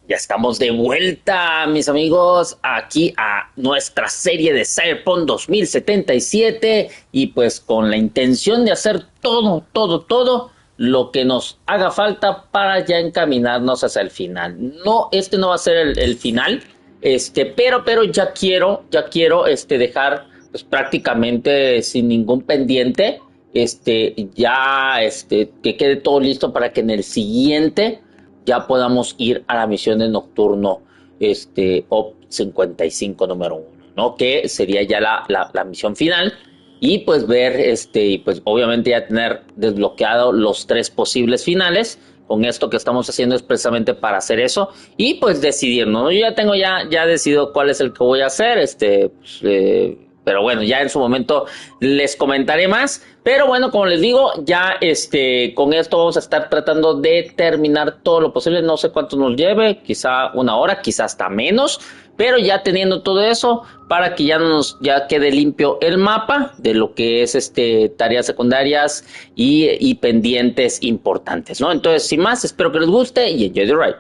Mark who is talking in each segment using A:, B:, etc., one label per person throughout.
A: Ya estamos de vuelta, mis amigos, aquí a nuestra serie de Cyberpunk 2077 y pues con la intención de hacer todo lo que nos haga falta para ya encaminarnos hacia el final. No, este no va a ser el final, pero ya quiero dejar pues prácticamente sin ningún pendiente, que quede todo listo para que en el siguiente ya podamos ir a la misión de nocturno, OP 55 número uno, ¿no? Que sería ya la misión final. Y pues ver, y pues obviamente ya tener desbloqueado los tres posibles finales. Con esto que estamos haciendo es precisamente para hacer eso. Y pues decidir, ¿no? Yo ya tengo ya decidido cuál es el que voy a hacer, pero bueno, ya en su momento les comentaré más. Pero bueno, como les digo, ya con esto vamos a estar tratando de terminar todo lo posible. No sé cuánto nos lleve, quizá una hora, quizá hasta menos. Pero ya teniendo todo eso, para que ya quede limpio el mapa de lo que es tareas secundarias y pendientes importantes, ¿no? Entonces, sin más, espero que les guste y enjoy the ride.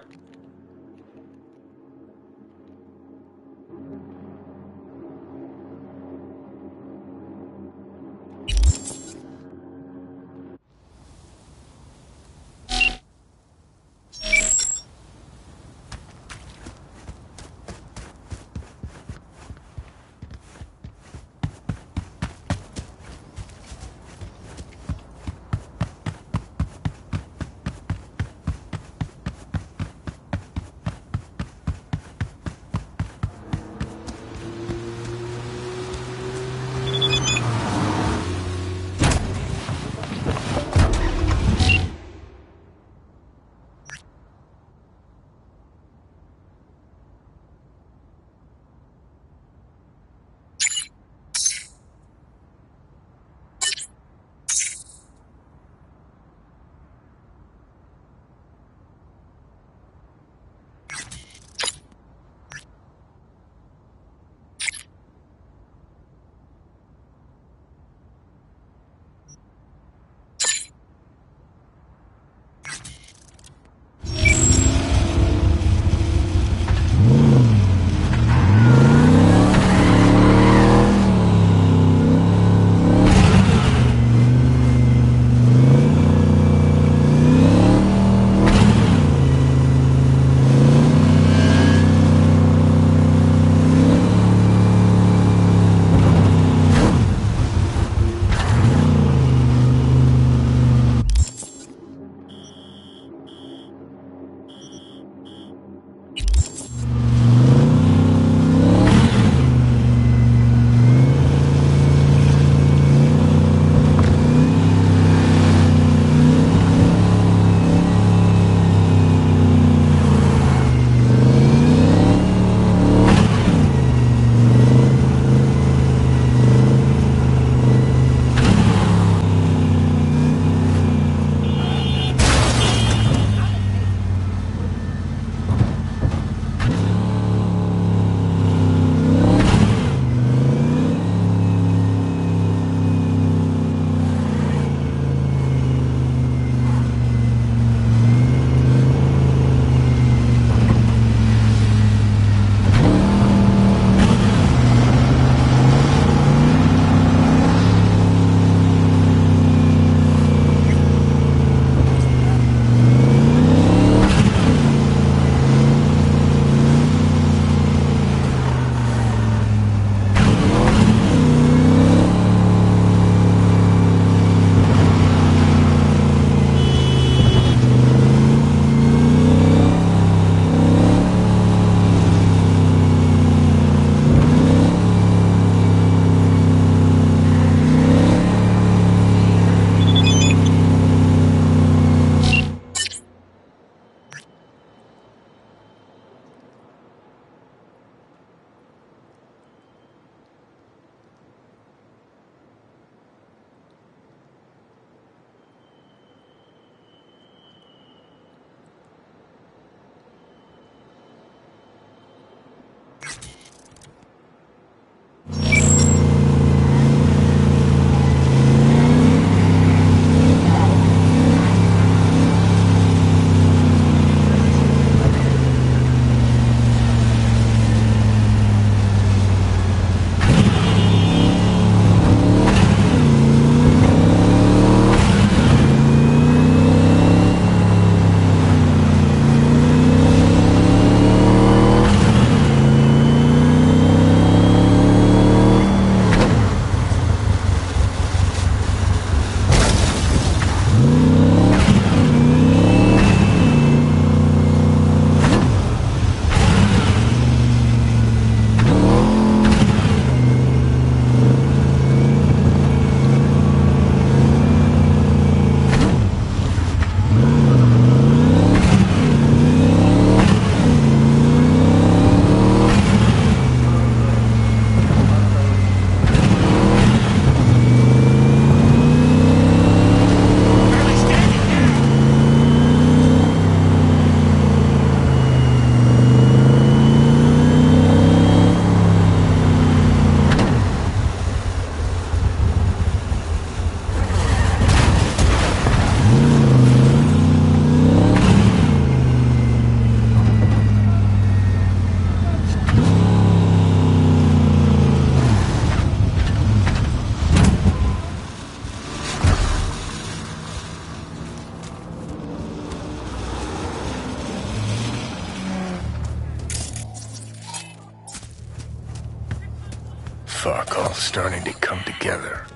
B: fuck all starting to come together.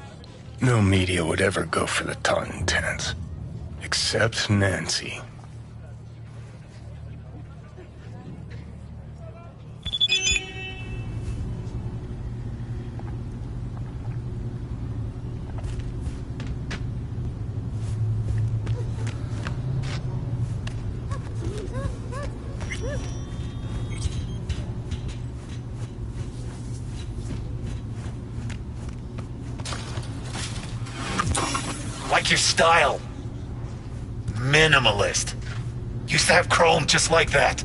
B: No media would ever go for the Taunton tenants. Except Nancy.
C: Like your style. Minimalist. Used to have chrome just like that.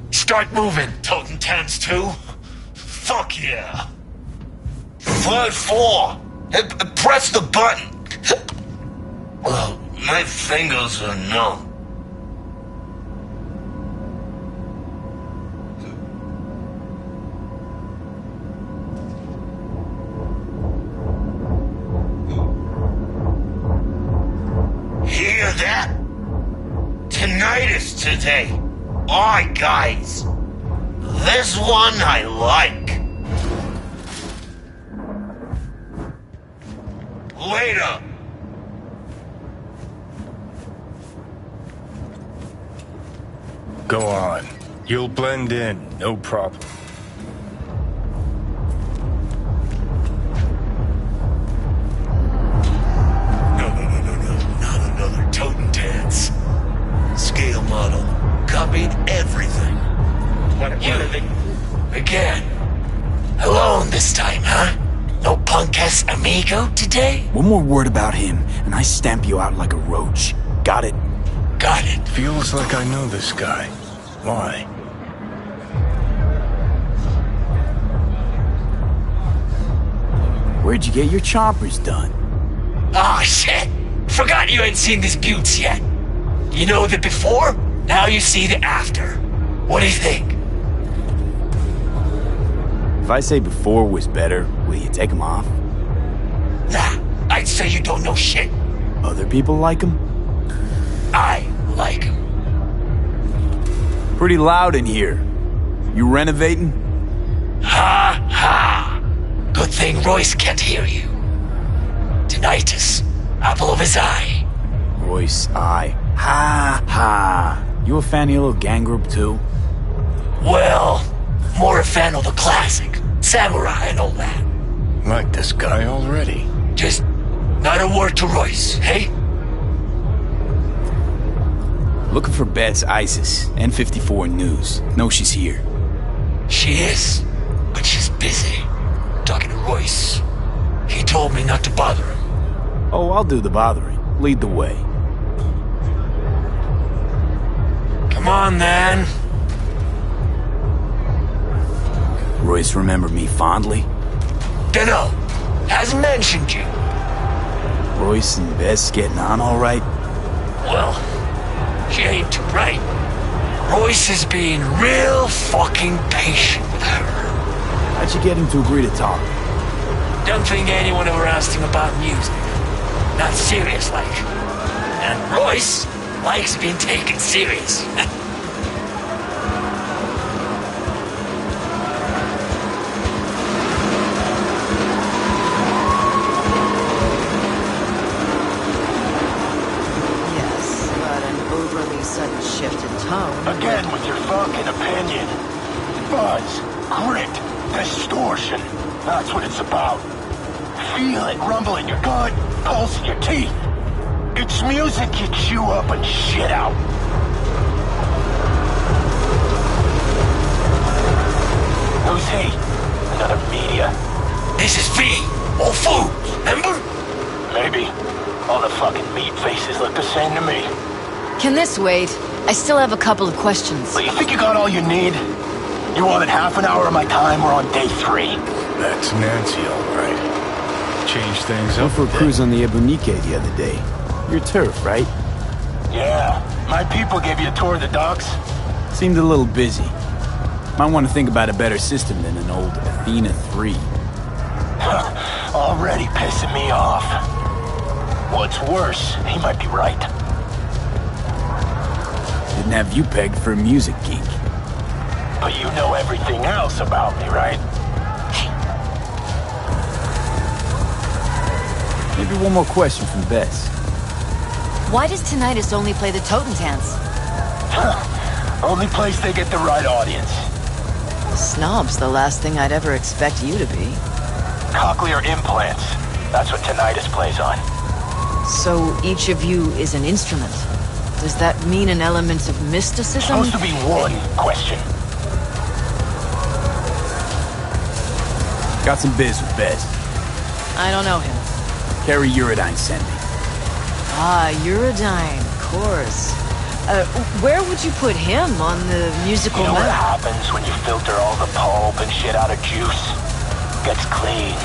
C: Start moving, Totem 10s too. Fuck yeah. Flight 4. Press the button. Well, my fingers are numb. Hear that? Tinnitus today. Alright, guys. This one I like. Later.
B: Go on. You'll blend in, no problem.
C: Scale model. Copied everything. What are they? Again. Alone this time, huh? No punk-ass amigo today?
D: One more word about him, and I stamp you out like a roach. Got it?
C: Got it.
B: Feels like I know this guy. Why?
D: Where'd you get your choppers done?
C: Ah, shit! Forgot you ain't seen these buttes yet. You know the before, now you see the after. What do you think?
D: If I say before was better, will you take them off?
C: Nah, I'd say you don't know shit.
D: Other people like them?
C: I like 'em.
D: Pretty loud in here. You renovating?
C: Ha ha! Good thing Royce can't hear you. Tinnitus, apple of his eye.
D: Royce, I. Ha ha. You a fan of your little gang group too?
C: Well, more a fan of the classic, samurai and all that.
B: Like this guy already.
C: Just not a word to Royce, hey?
D: Looking for Beth's ISIS, N54 News. Know she's here.
C: She is, but she's busy. Talking to Royce. He told me not to bother him.
D: Oh, I'll do the bothering. Lead the way.
C: Come on, then.
D: Royce remember me fondly?
C: Dunno. Hasn't mentioned you.
D: Royce and Bess getting on all right?
C: Well, she ain't too bright. Royce is being real fucking patient with her.
D: How'd you get him to agree to talk?
C: Don't think anyone ever asked him about music. Not serious like. And Royce likes being taken serious.
B: Again with your fucking opinion. Buzz, grit, distortion. That's what it's about. Feel it rumble in your gut, pulse in your teeth. It's music you chew up and shit out. Who's he? Another media.
C: This is V. All food, remember?
B: Maybe. All the fucking meat faces look the same to me.
E: Can this wait? I still have a couple of questions.
B: Well, you think you got all you need? You wanted half an hour of my time, we're on day 3. That's Nancy, all right. Change things up.
D: Went for a cruise on the Ebunique the other day. Your turf, right?
B: Yeah. My people gave you a tour of the docks?
D: Seemed a little busy. Might want to think about a better system than an old Athena 3.
B: Already pissing me off. What's worse, he might be right.
D: Didn't have you pegged for a music geek.
B: But you know everything else about me, right?
D: Maybe one more question from Bess.
E: Why does Tinnitus only play the Totentans?
B: Only place they get the right audience.
E: Snob's the last thing I'd ever expect you to be.
B: Cochlear implants. That's what tinnitus plays on.
E: So each of you is an instrument. Does that mean an element of mysticism?
B: Supposed to be one question.
D: Got some biz with Bess.
E: I don't know him.
D: Carrie Uridine sent me.
E: Ah, Uridine, of course. Where would you put him on the musical
B: You know what
E: map?
B: happens when you filter all the pulp and shit out of juice? Gets clean,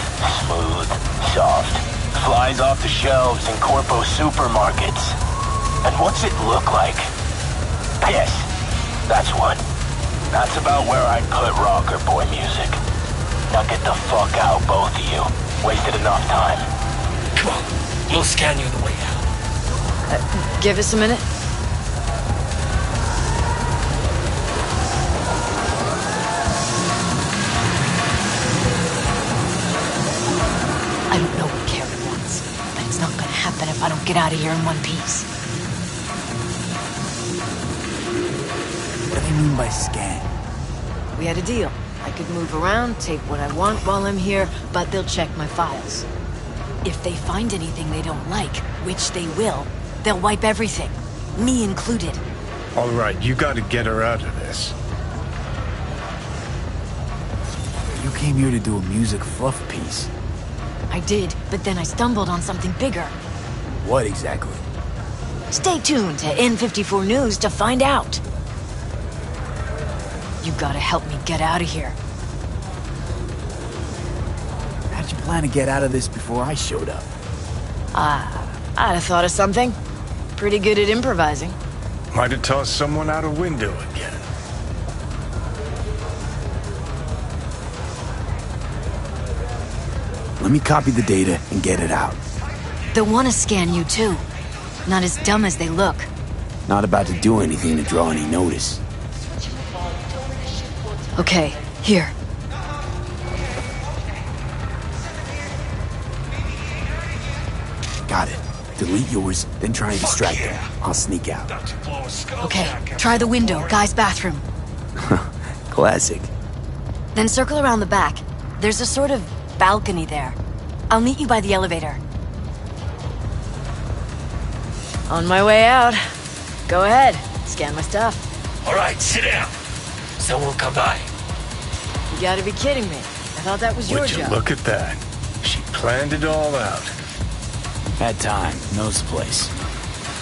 B: smooth, soft. Flies off the shelves in corpo supermarkets. And what's it look like? Piss. That's what. That's about where I'd put rocker boy music. Now get the fuck out, both of you. Wasted enough time.
C: Come on, we'll scan you the way out.
E: Give us a minute. I don't know what Carrie wants, but it's not gonna happen if I don't get out of here in one piece.
D: What do they mean by scan?
E: We had a deal. I could move around, take what I want while I'm here, but they'll check my files. If they find anything they don't like, which they will, they'll wipe everything, me included.
F: All right, you gotta get her out of this.
D: You came here to do a music fluff piece.
E: I did, but then I stumbled on something bigger.
D: What exactly?
E: Stay tuned to N54 News to find out. You gotta help me get out of here.
D: How'd you plan to get out of this before I showed up?
E: I'd have thought of something. Pretty good at improvising.
F: Might have tossed someone out a window again.
D: Let me copy the data and get it out.
E: They'll want to scan you too. Not as dumb as they look.
D: Not about to do anything to draw any notice.
E: Okay, here.
D: Got it. Delete yours, then try and distract them. I'll sneak out.
E: Okay, try the window, guy's bathroom.
D: Classic.
E: Then circle around the back. There's a sort of balcony there. I'll meet you by the elevator. On my way out. Go ahead, scan my stuff.
C: All right, sit down. Someone will come by.
E: You gotta be kidding me. I thought that was your
F: Would you
E: job.
F: look at that? She planned it all out.
D: Had time. Knows the place.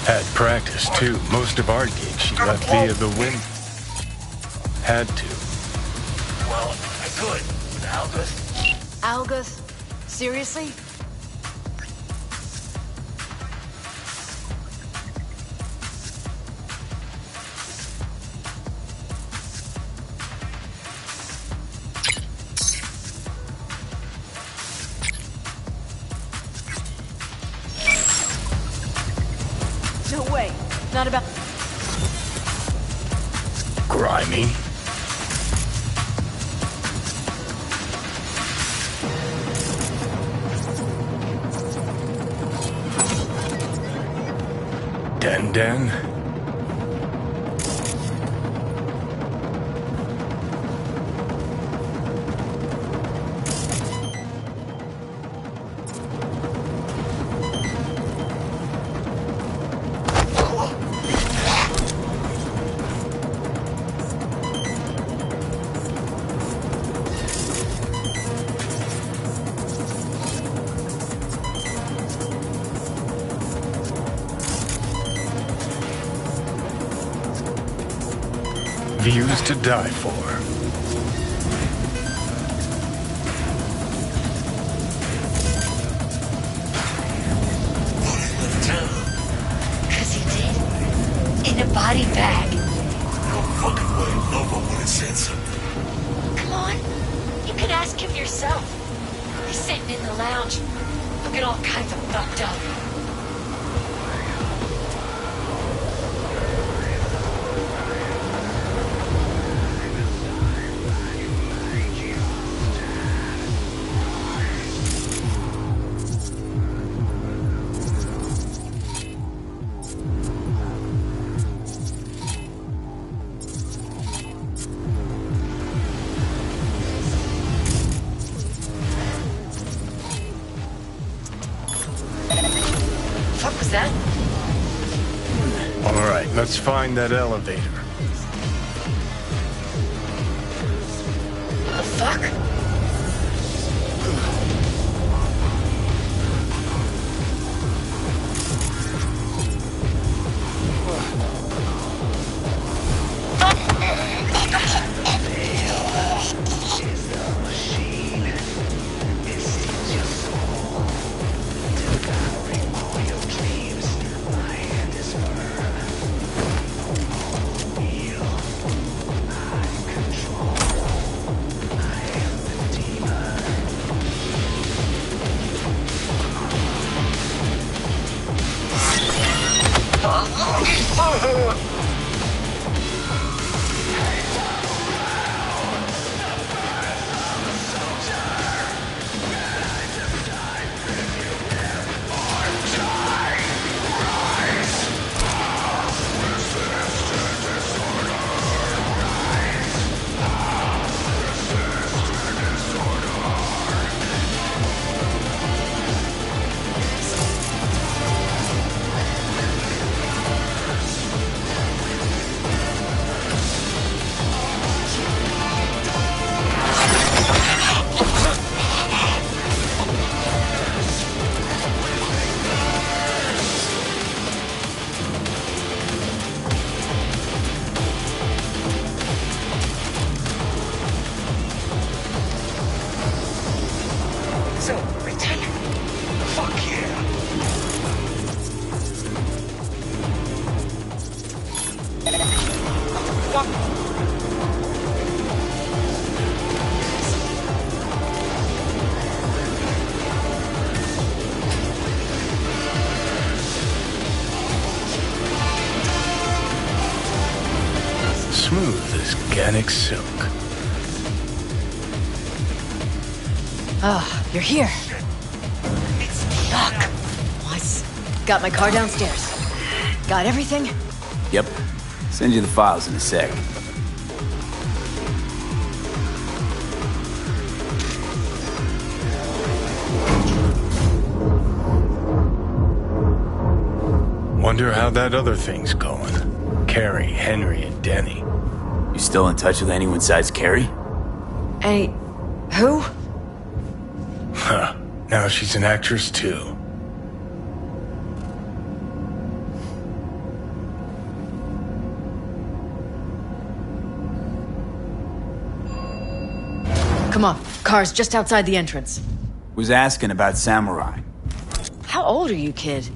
F: Had practice, too. Most of our gigs she left via the wind. Had to.
C: Well, I could. With Albus.
E: Algus? Seriously? No way. Not about...
F: Grimy. Den. Views to die for.
G: Cause he did. In a body bag.
C: No fucking way. Lobo would have said something.
G: Come on. You can ask him yourself. He's sitting in the lounge. Looking all kinds of fucked up.
F: All right, let's find that elevator.
G: The fuck?
F: Smooth as organic silk.
E: Oh, you're here. Fuck. What? Got my car downstairs. Got everything?
D: Yep. Send you the files in a sec.
F: Wonder how that other thing's going. Carrie, Henry, and Denny.
D: You still in touch with anyone besides Carrie?
E: Hey, who?
F: Huh. Now she's an actress too.
E: Come on, car's just outside the entrance.
D: Was asking about Samurai.
E: How old are you, kid?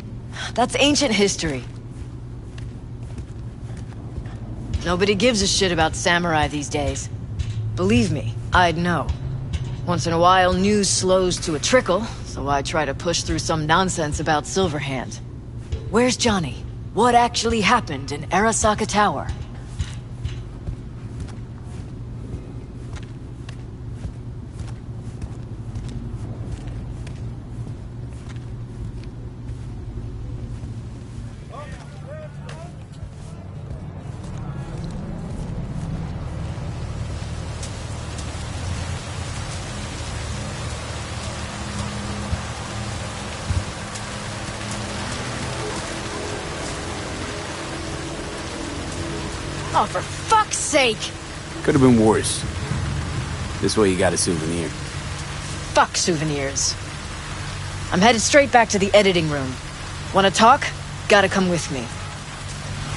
E: That's ancient history. Nobody gives a shit about samurai these days. Believe me, I'd know. Once in a while, news slows to a trickle, so I try to push through some nonsense about Silverhand. Where's Johnny? What actually happened in Arasaka Tower? Oh, for fuck's sake!
D: Could have been worse. This way you got a souvenir.
E: Fuck souvenirs. I'm headed straight back to the editing room. Wanna talk? Gotta come with me.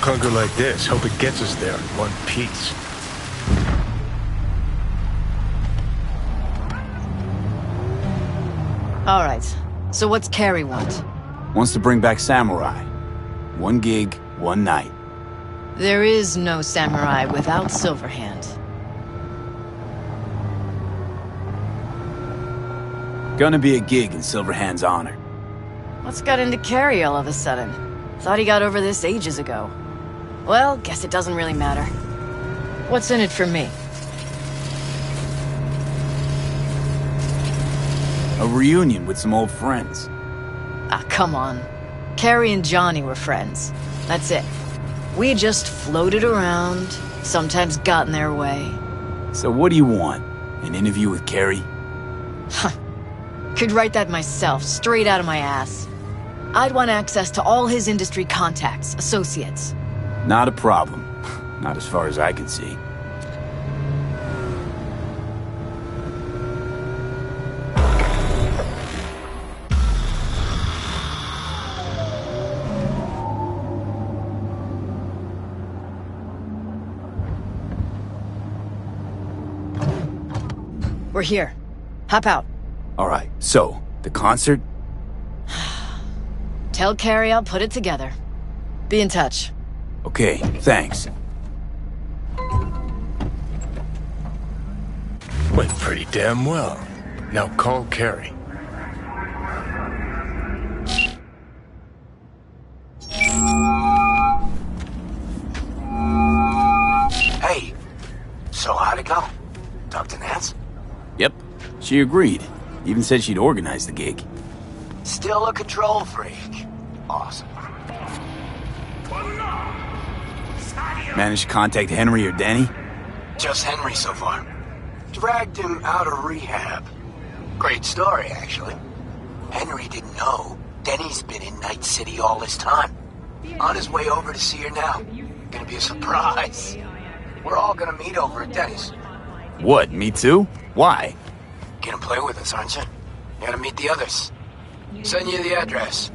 F: Clunker like this, hope it gets us there in one piece.
E: Alright, so what's Carrie want?
D: Wants to bring back Samurai. One gig, one night.
E: There is no samurai without Silverhand.
D: Gonna be a gig in Silverhand's honor.
E: What's got into Carrie all of a sudden? Thought he got over this ages ago. Well, guess it doesn't really matter. What's in it for me?
D: A reunion with some old friends.
E: Ah, come on. Carrie and Johnny were friends. That's it. We just floated around, sometimes got in their way.
D: So what do you want? An interview with Carrie?
E: Could write that myself, straight out of my ass. I'd want access to all his industry contacts, associates.
D: Not a problem. Not as far as I can see.
E: We're here. Hop out.
D: All right, so, the concert?
E: Tell Carrie I'll put it together. Be in touch.
D: Okay, thanks.
F: Went pretty damn well. Now call Carrie.
H: Hey, so how'd it go? Talk to Nance?
D: Yep, she agreed. Even said she'd organize the gig.
H: Still a control freak. Awesome.
D: Managed to contact Henry or Denny?
H: Just Henry so far. Dragged him out of rehab. Great story, actually. Henry didn't know Denny's been in Night City all this time. On his way over to see her now. Gonna be a surprise. We're all gonna meet over at Denny's.
D: What, me too? Why?
H: Gonna play with us, aren't you? Gotta meet the others. Send you the address.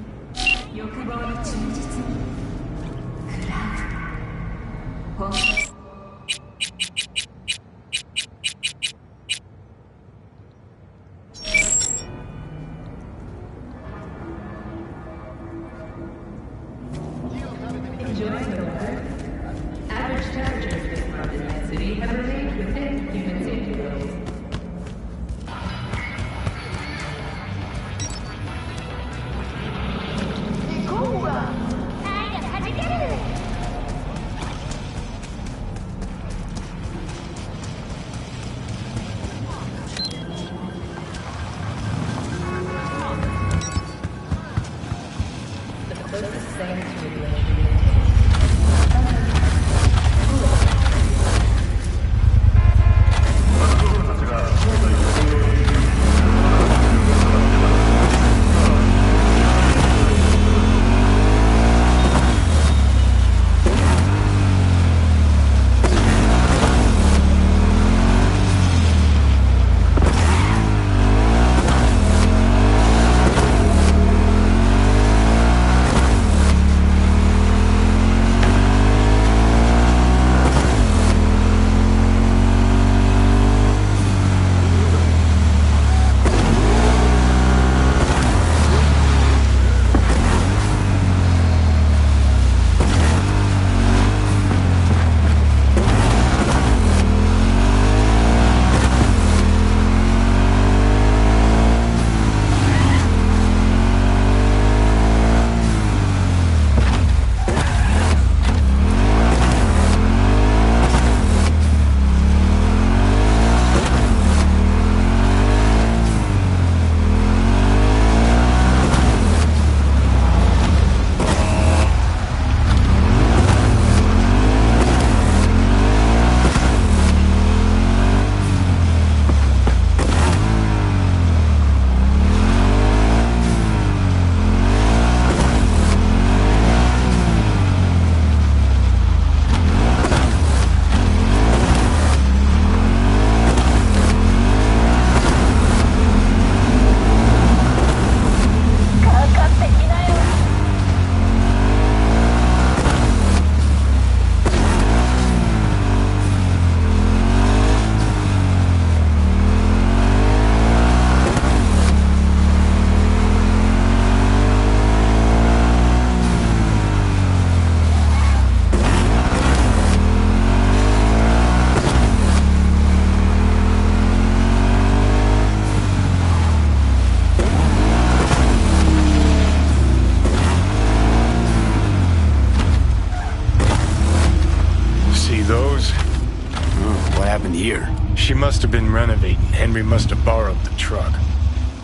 D: Here.
F: She must have been renovating. Henry must have borrowed the truck.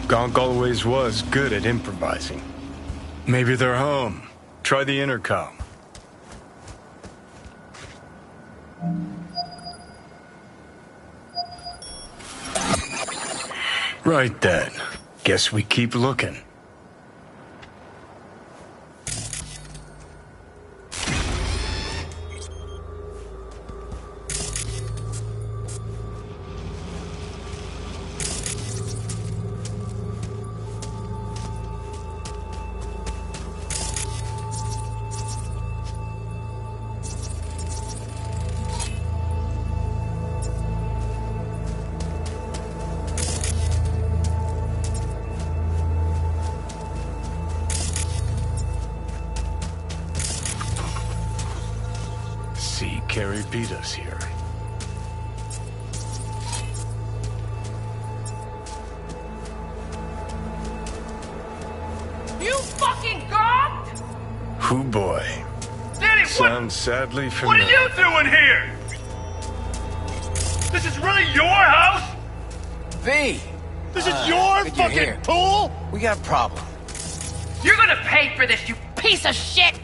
F: Gonk always was good at improvising. Maybe they're home. Try the intercom. Right then. Guess we keep looking. see Carrie beat us here.
I: You fucking gawked?
F: Hoo boy.
I: Danny,
F: Sounds sadly
I: what
F: familiar.
I: are you doing here? This is really your house?
H: V!
I: This is your
H: good you're
I: fucking
H: here.
I: pool?
H: We got a problem.
I: You're gonna pay for this, you piece of shit!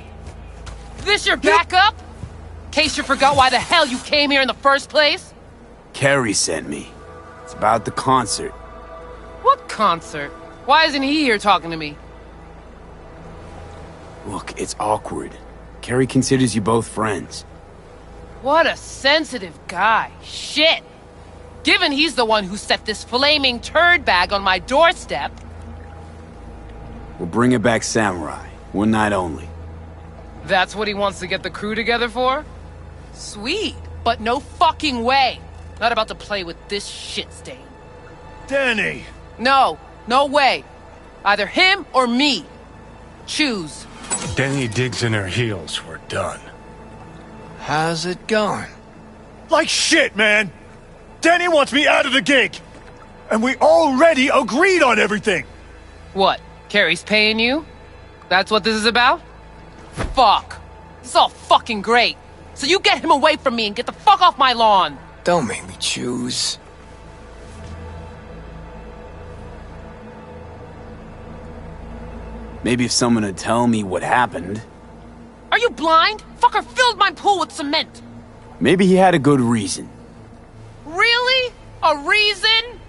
J: This your backup? In case you forgot why the hell you came here in the first place?
D: Carrie sent me. It's about the concert.
J: What concert? Why isn't he here talking to me?
D: Look, it's awkward. Carrie considers you both friends.
J: What a sensitive guy. Shit. Given he's the one who set this flaming turd bag on my doorstep.
D: We'll bring it back Samurai. One night only.
J: That's what he wants to get the crew together for? Sweet, but no fucking way. Not about to play with this shit stain.
I: Danny!
J: No, no way. Either him or me. Choose.
F: Denny digs in her heels. We're done.
H: How's it going?
I: Like shit, man! Danny wants me out of the gig! And we already agreed on everything!
J: What? Carrie's paying you? That's what this is about? Fuck. This is all fucking great. So you get him away from me and get the fuck off my lawn.
H: Don't make me choose.
D: Maybe if someone would tell me what happened.
J: Are you blind? Fucker filled my pool with cement.
D: Maybe he had a good reason.
J: Really? A reason?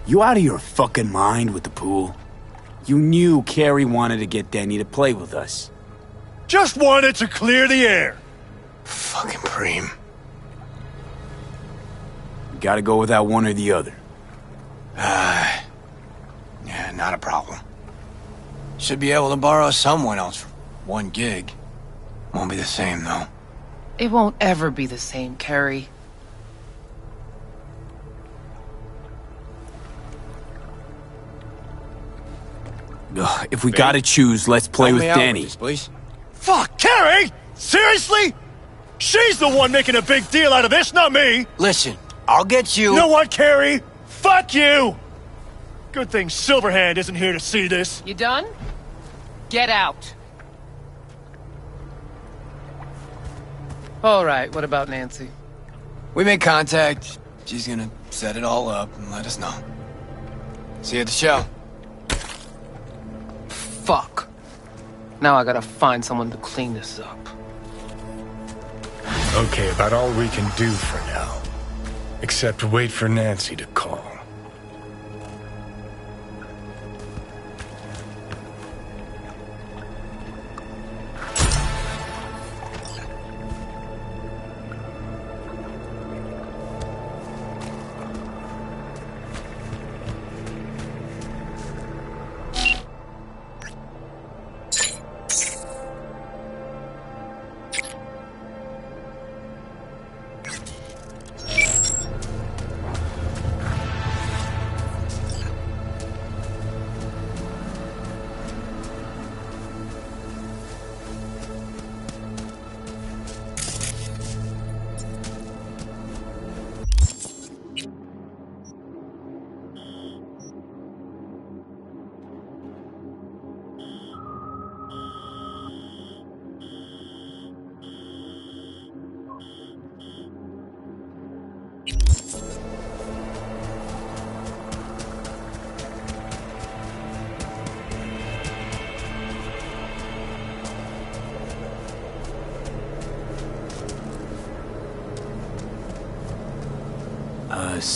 D: You out of your fucking mind with the pool? You knew Carrie wanted to get Denny to play with us.
I: Just wanted to clear the air!
H: Fucking Preem.
D: You gotta go without one or the other.
H: Yeah, not a problem. Should be able to borrow someone else for one gig. Won't be the same, though.
J: It won't ever be the same, Carrie.
D: Ugh, if we gotta choose, let's play
H: Help
D: with
H: me out
D: Denny.
H: this, please.
I: Fuck, Carrie! Seriously? She's the one making a big deal out of this, not me!
H: Listen, I'll get you.
I: You know what, Carrie? Fuck you! Good thing Silverhand isn't here to see this.
J: You done? Get out. All right, what about Nancy?
H: We made contact. She's gonna set it all up and let us know. See you at the show.
J: Fuck. Now I gotta find someone to clean this up.
F: Okay, about all we can do for now. Except wait for Nancy to call.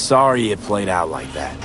D: Sorry it played out like that.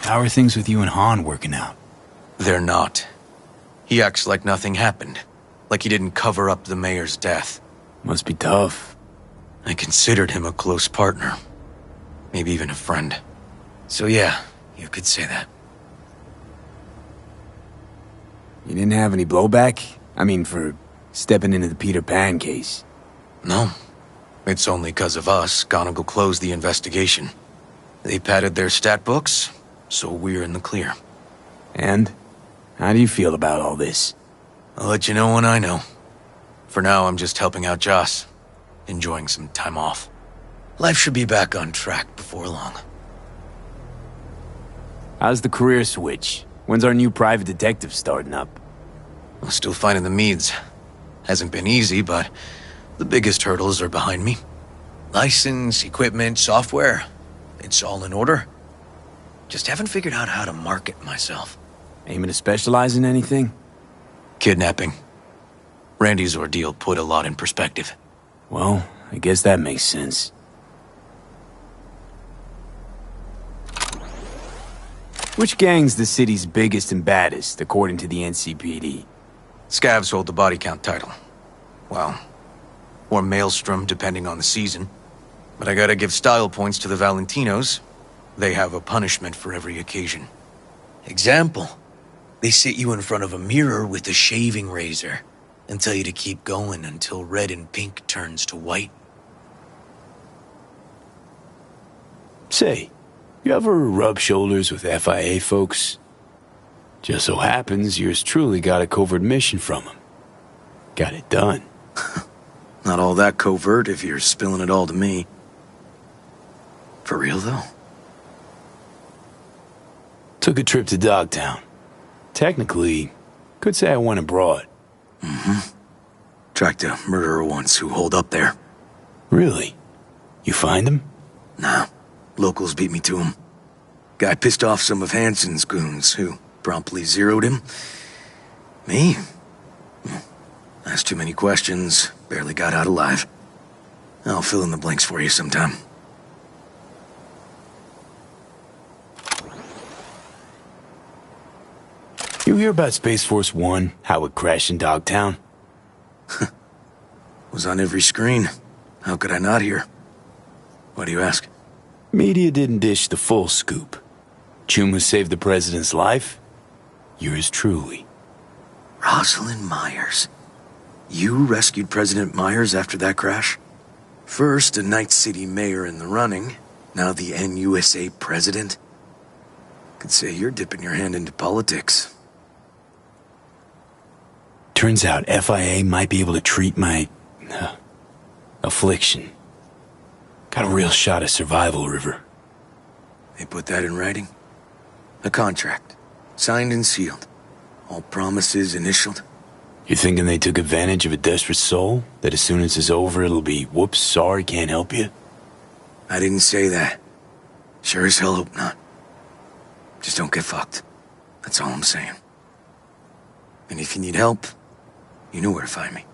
D: How are things with you and Han working out?
H: They're not. He acts like nothing happened. Like he didn't cover up the mayor's death.
D: Must be tough.
H: I considered him a close partner. Maybe even a friend. So yeah, you could say that.
D: You didn't have any blowback? I mean, for stepping into the Peter Pan case.
H: No. It's only 'cause of us Gonigal closed the investigation. They padded their stat books, so we're in the clear.
D: And? How do you feel about all this?
H: I'll let you know when I know. For now, I'm just helping out Joss. Enjoying some time off. Life should be back on track before long.
D: How's the career switch? When's our new private detective starting up?
H: I'm still finding the meads. Hasn't been easy, but the biggest hurdles are behind me. License, equipment, software. It's all in order. Just haven't figured out how to market myself.
D: Aiming to specialize in anything?
H: Kidnapping. Randy's ordeal put a lot in perspective.
D: Well, I guess that makes sense. Which gang's the city's biggest and baddest, according to the NCPD?
H: Scavs hold the body count title. Well, or Maelstrom, depending on the season. But I gotta give style points to the Valentinos. They have a punishment for every occasion. Example, they sit you in front of a mirror with a shaving razor and tell you to keep going until red and pink turns to white.
D: Say, you ever rub shoulders with FIA folks? Just so happens yours truly got a covert mission from them. Got it done.
H: Not all that covert if you're spilling it all to me. For real, though?
D: Took a trip to Dogtown. Technically, could say I went abroad.
H: Mm-hmm. Tracked a murderer once who holed up there.
D: Really? You find him?
H: Nah. Locals beat me to him. Guy pissed off some of Hansen's goons, who promptly zeroed him. Me? Asked too many questions, barely got out alive. I'll fill in the blanks for you sometime.
D: You hear about Space Force 1, how it crashed in Dogtown?
H: Was on every screen. How could I not hear? Why do you ask?
D: Media didn't dish the full scoop. Chuma saved the president's life. Yours truly.
H: Rosalind Myers. You rescued President Myers after that crash? First, a Night City mayor in the running, now the NUSA president. Could say you're dipping your hand into politics.
D: Turns out FIA might be able to treat my... affliction. Got a real shot at survival, River.
H: They put that in writing? A contract. Signed and sealed. All promises initialed.
D: You thinking they took advantage of a desperate soul? That as soon as it's over, it'll be, whoops, sorry, can't help you?
H: I didn't say that. Sure as hell hope not. Just don't get fucked. That's all I'm saying. And if you need help, you know where to find me.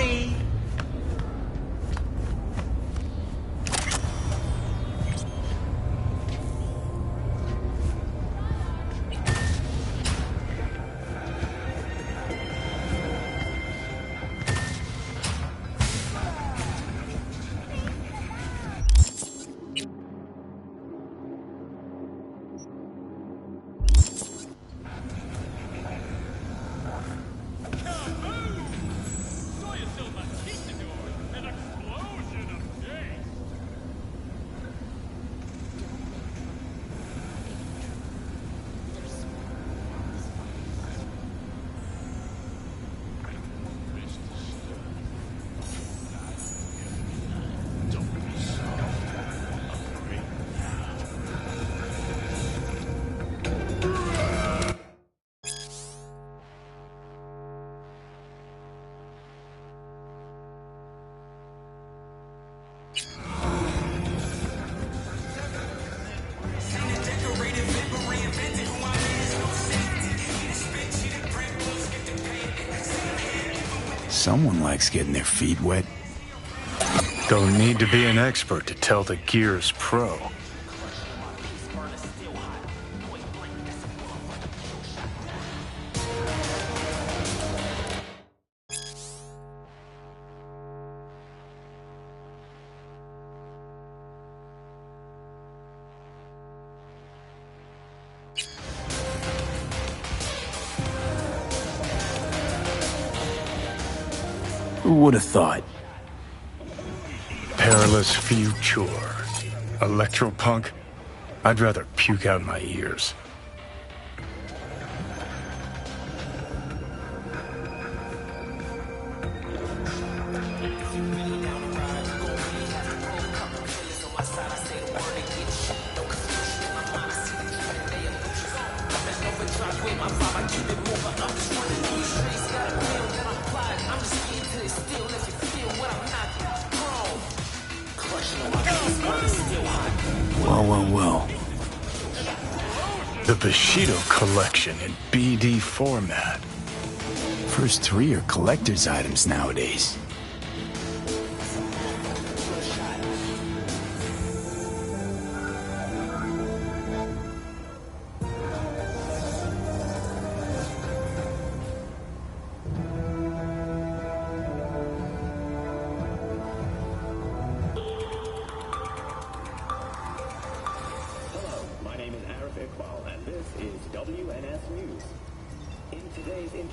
H: free.
D: Someone likes getting their feet wet.
F: Don't need to be an expert to tell the Gear's pro.
D: Who would have thought?
F: Perilous future. Electropunk? I'd rather puke out my ears.
D: Well.
F: The Bushido collection in BD format.
D: First 3 are collector's items nowadays.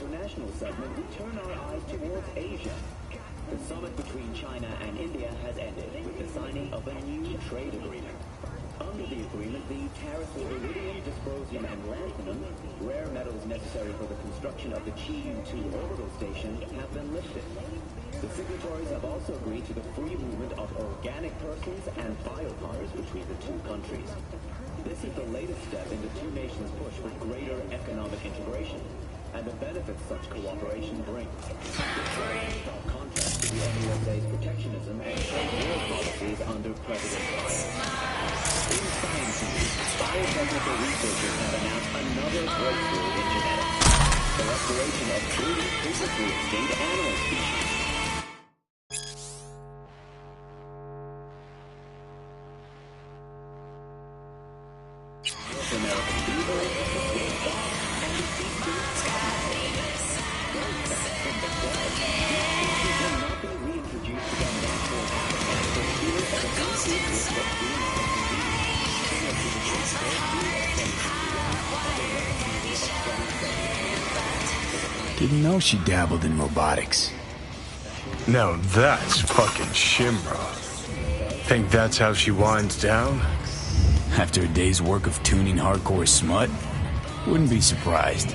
K: international segment, we turn our eyes towards Asia. The summit between China and India has ended with the signing of a new trade agreement. Under the agreement, the tariffs for iridium, dysprosium, and lanthanum, rare metals necessary for the construction of the Chi-2 orbital station, have been lifted. The signatories have also agreed to the free movement of organic persons and biopods between the two countries. This is the latest step in the two nations' push for greater economic integration, and the benefits such cooperation brings. This is in stark contrast to the NUSA's protectionism and trade war policies under President Biden. In science news, biotechnical researchers have announced another breakthrough in genetics, the restoration of 3 previously extinct animal species. North American beaver, the great dog, and the eastern skybeavers. From the dead, these species will not be reintroduced to their natural habitat for fear of an increased risk of zoonotic disease, similar to the case of
D: Didn't know she dabbled in robotics.
F: Now that's fucking Shimra. Think that's how she winds down?
D: After a day's work of tuning hardcore smut, wouldn't be surprised.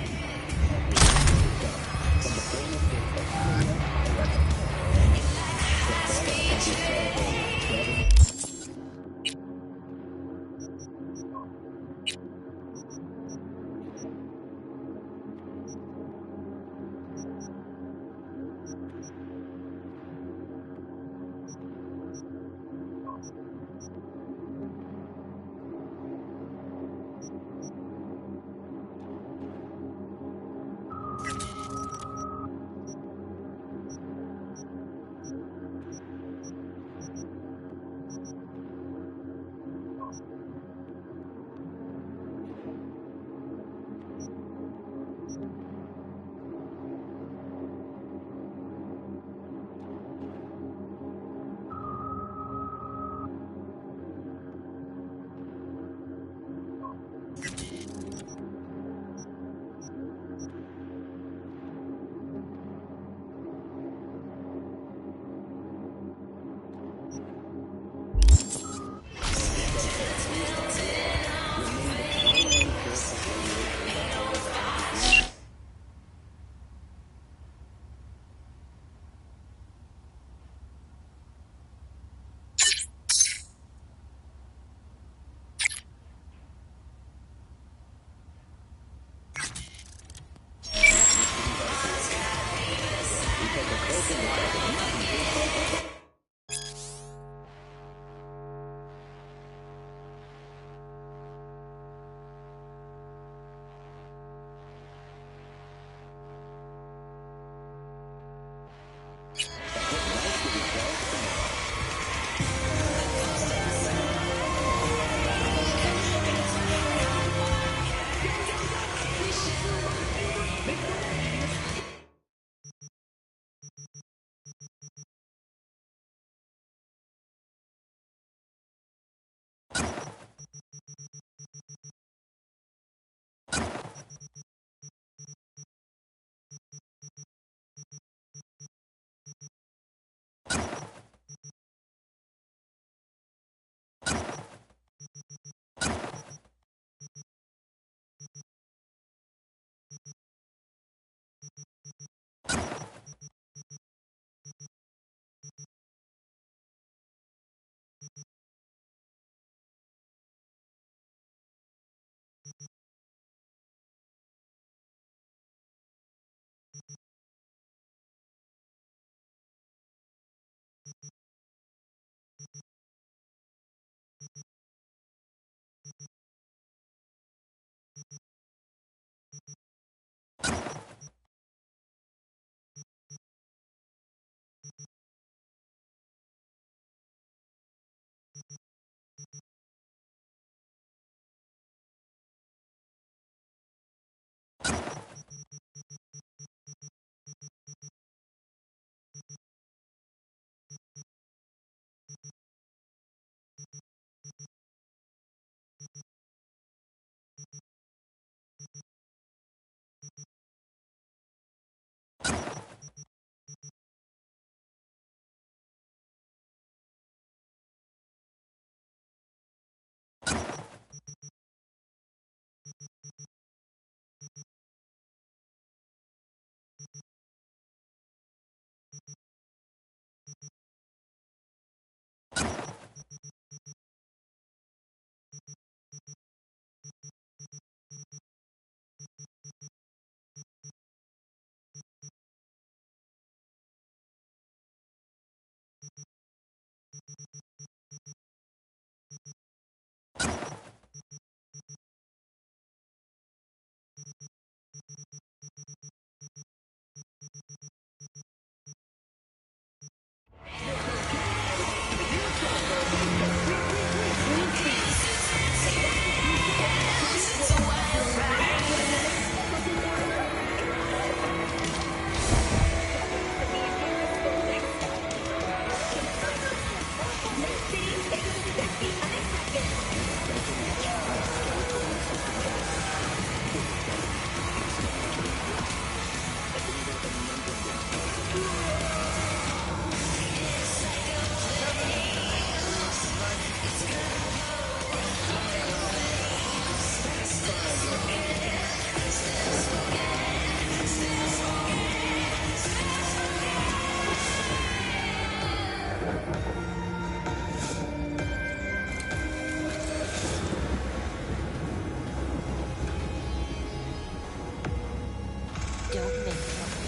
G: Don't make trouble.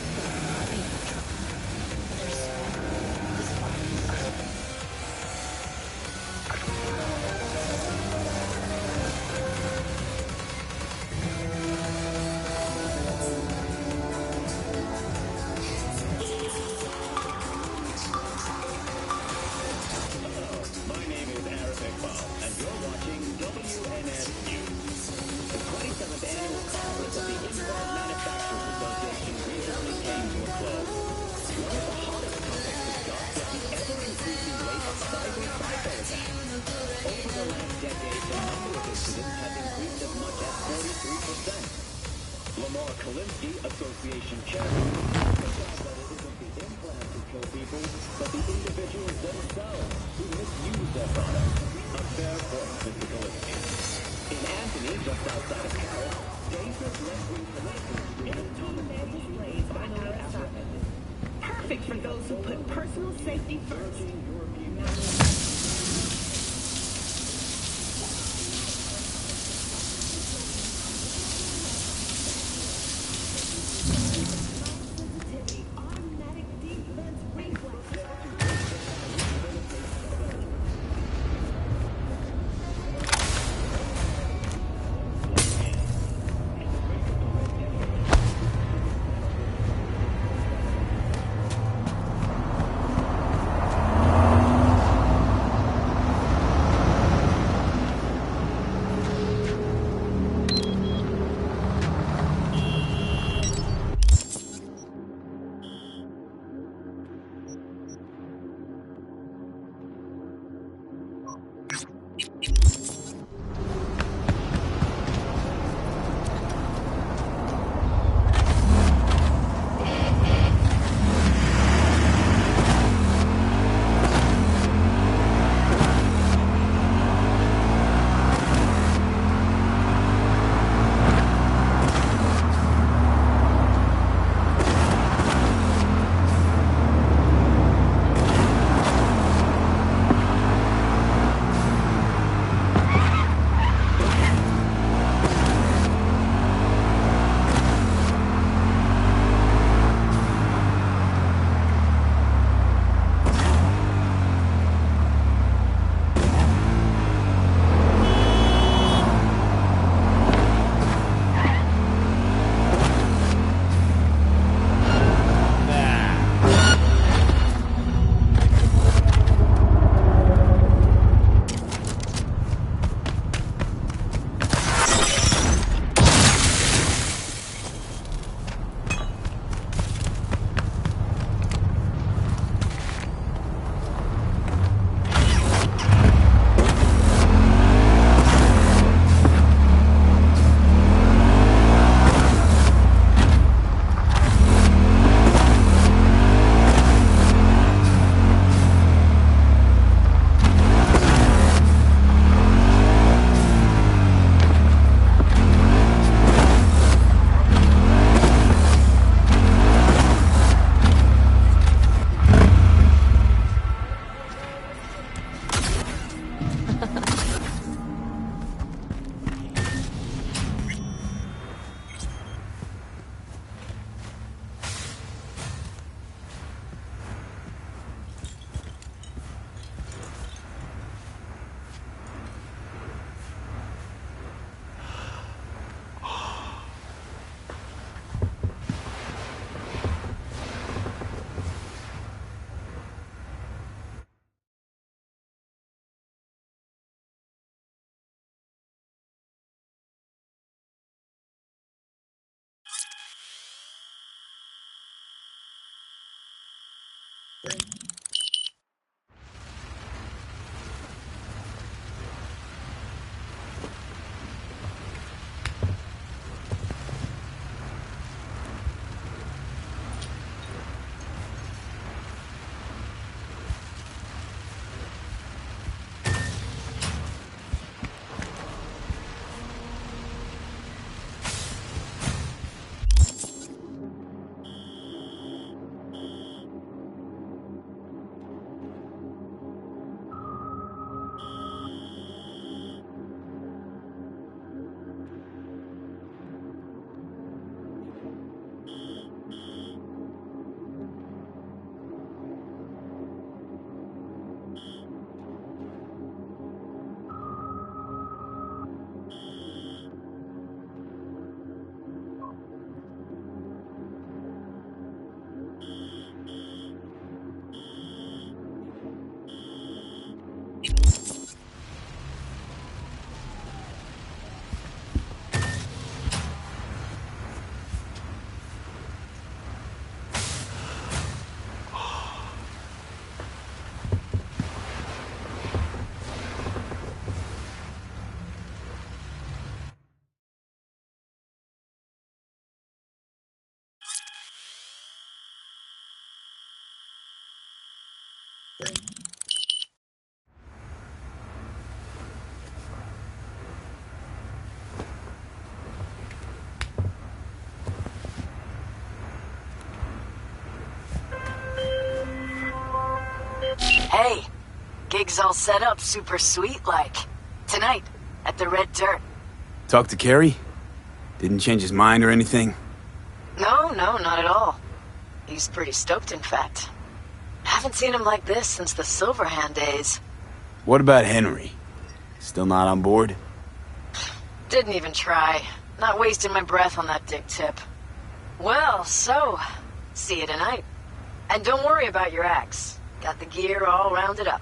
G: Be the trouble. Understand?
K: My name is Arasaka, and you're watching WNS News. The 27th annual conference of the Import Manufacturers Association recently came to a close. One of the hottest topics discussed was the ever-increasing rate of cyber attacks. Over the last decade, the number of incidents has increased as much as 43%. Lamar Kalinsky, Association Chairman, emphasized that it isn't the implants who kill people, but the individuals themselves who misuse their products. A fair point, Mr. Kalinsky. In Anthony, just outside of Paris, dangerous left-wing political displays by Arasaka.
L: Perfect for those who put personal safety first.
E: Hey, gig's all set up super sweet like. Tonight, at the Red Dirt.
D: Talk to Carrie? Didn't change his mind or anything?
E: No, not at all. He's pretty stoked, in fact. Haven't seen him like this since the Silverhand days.
D: What about Henry? Still not on board?
E: Didn't even try. Not wasting my breath on that dick tip. Well, so, see you tonight. And don't worry about your axe. Got the gear all rounded up.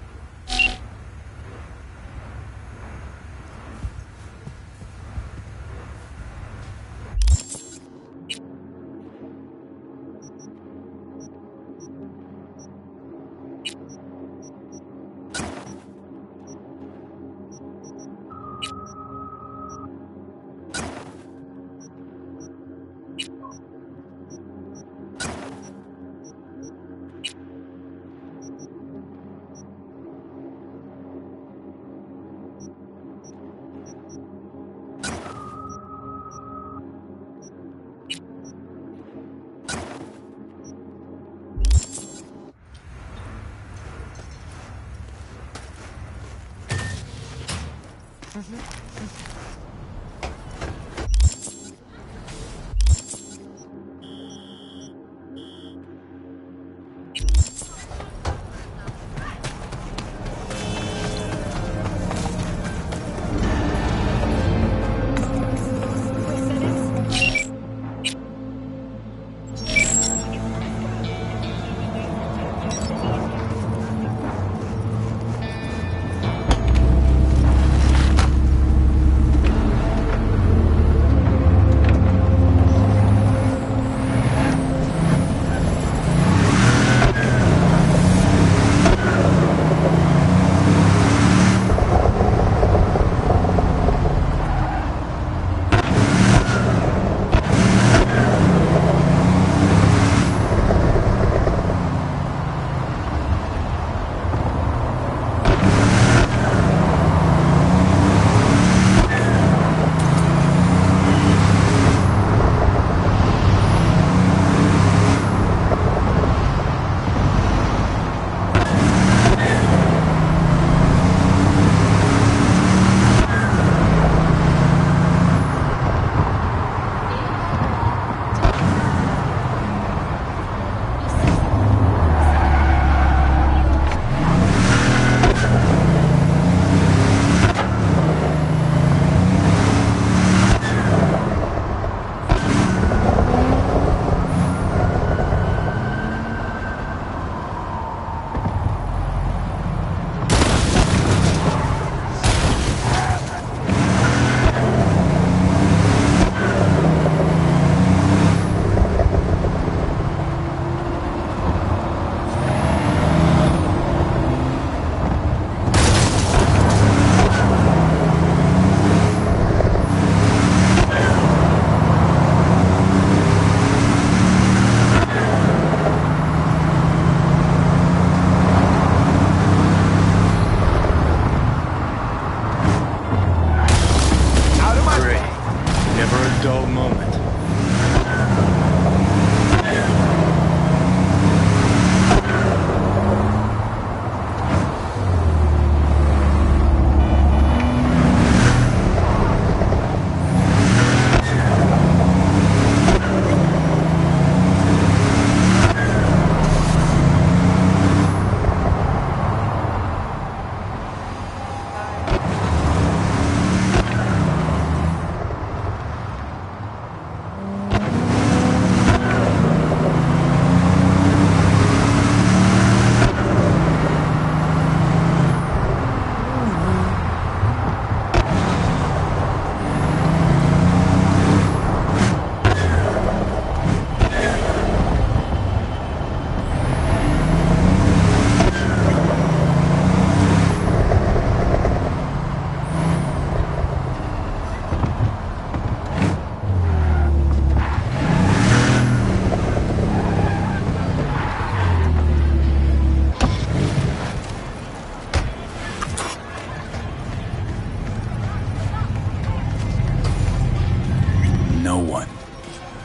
F: dull moment.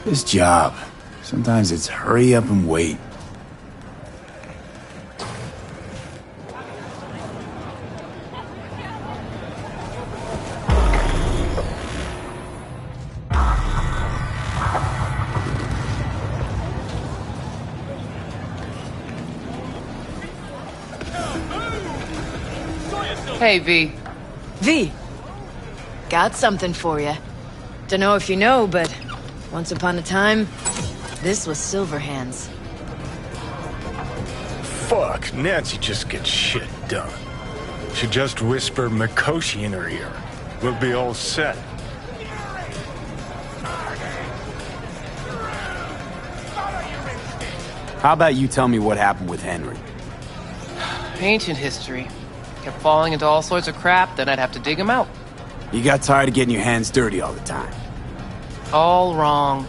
D: This job. Sometimes it's hurry up and wait.
J: Hey, V.
E: V. Got something for you. Dunno if you know, but once upon a time, this was Silverhand's.
F: Fuck, Nancy just gets shit done. She just whisper Mikoshi in her ear. We'll be all set.
D: How about you tell me what happened with Henry?
J: Ancient history. Kept falling into all sorts of crap, then I'd have to dig him out.
D: You got tired of getting your hands dirty all the time.
J: All wrong.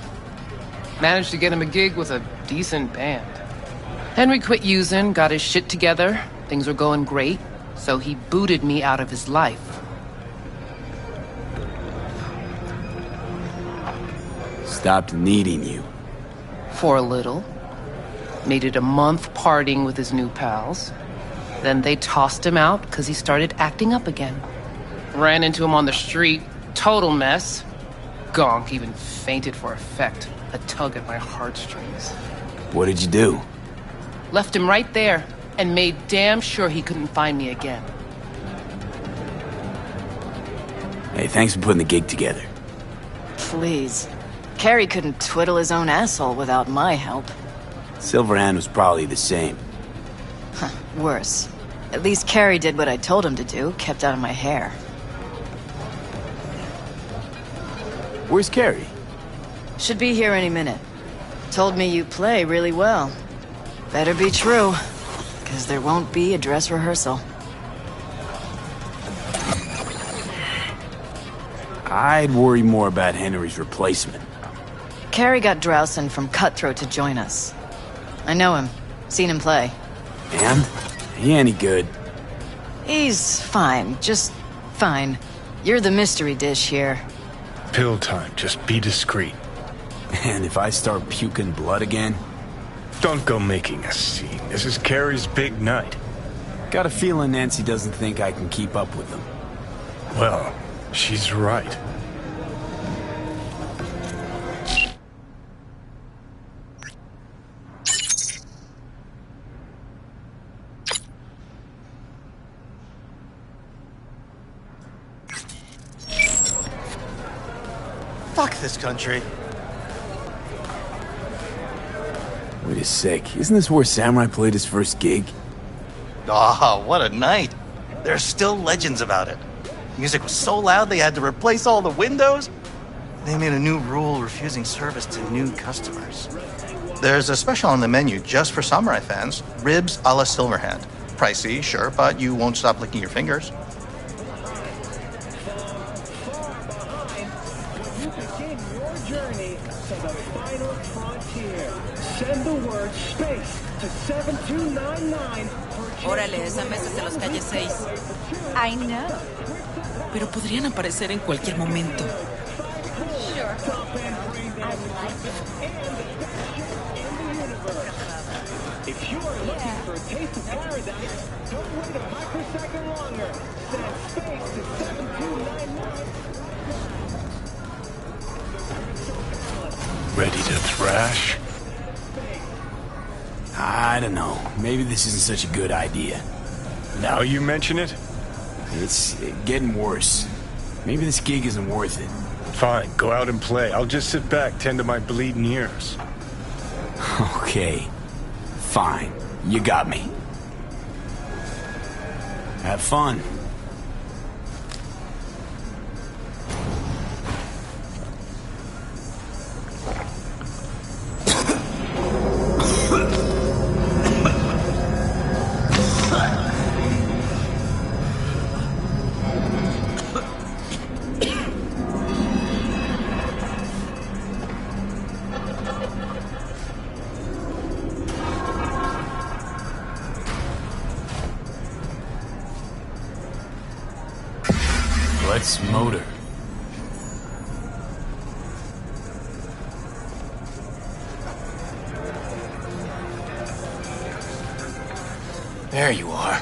J: Managed to get him a gig with a decent band. Henry quit using, got his shit together, things were going great, so he booted me out of his life.
D: Stopped needing you.
J: For a little. Needed a month partying with his new pals. Then they tossed him out because he started acting up again. Ran into him on the street, total mess. Gonk even fainted for effect, a tug at my heartstrings.
D: What did you do?
J: Left him right there, and made damn sure he couldn't find me again.
D: Hey, thanks for putting the gig together.
E: Please. Carrie couldn't twiddle his own asshole without my help.
D: Silverhand was probably the same.
E: Huh, worse. At least Carrie did what I told him to do, kept out of my hair.
D: Where's Carrie?
E: Should be here any minute. Told me you play really well. Better be true, because there won't be a dress rehearsal.
D: I'd worry more about Henry's replacement.
E: Carrie got Drowson from Cutthroat to join us. I know him. Seen him play.
D: And? He any good?
E: He's fine. Just fine. You're the mystery dish here.
F: Pill time, just be discreet.
D: And if I start puking blood again?
F: Don't go making a scene. This is Carrie's big night.
D: Got a feeling Nancy doesn't think I can keep up with them.
F: Well, she's right.
M: Fuck this country.
D: Wait a sec. Isn't this where Samurai played his first gig?
M: Ah, what a night. There's still legends about it. Music was so loud they had to replace all the windows. They made a new rule refusing service to new customers. There's a special on the menu just for Samurai fans. Ribs a la Silverhand. Pricey, sure, but you won't stop licking your fingers.
L: Send the word space to 7299.
N: Órale, esa mesa es de los calle 6.
L: I know.
N: Pero podrían aparecer en cualquier momento.
L: Sure. spend free dancing and the best show in the universe. If you are looking for a taste of paradise, don't wait a microsecond longer. Send space to 7299.
F: Ready to thrash?
D: I don't know. Maybe this isn't such a good idea.
F: Now you mention it?
D: It's getting worse. Maybe this gig isn't worth it.
F: Fine, go out and play. I'll just sit back, tend to my bleeding ears.
D: Okay. Fine. You got me. Have fun. Let's motor.
O: There you are.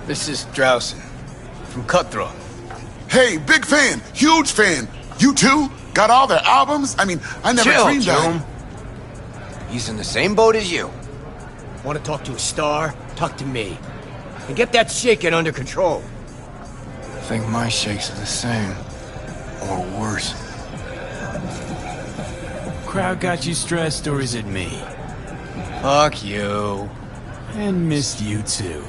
O: This is Drowson from Cutthroat.
P: Hey, big fan, huge fan. You too? Got all their albums? I mean, I never dreamed that.
O: He's in the same boat as you. Want to talk to a star? Talk to me. And get that shaking under control.
F: I think my shakes are the same. Or worse.
D: Crowd got you stressed, or is it me?
O: Fuck you.
D: And missed you too.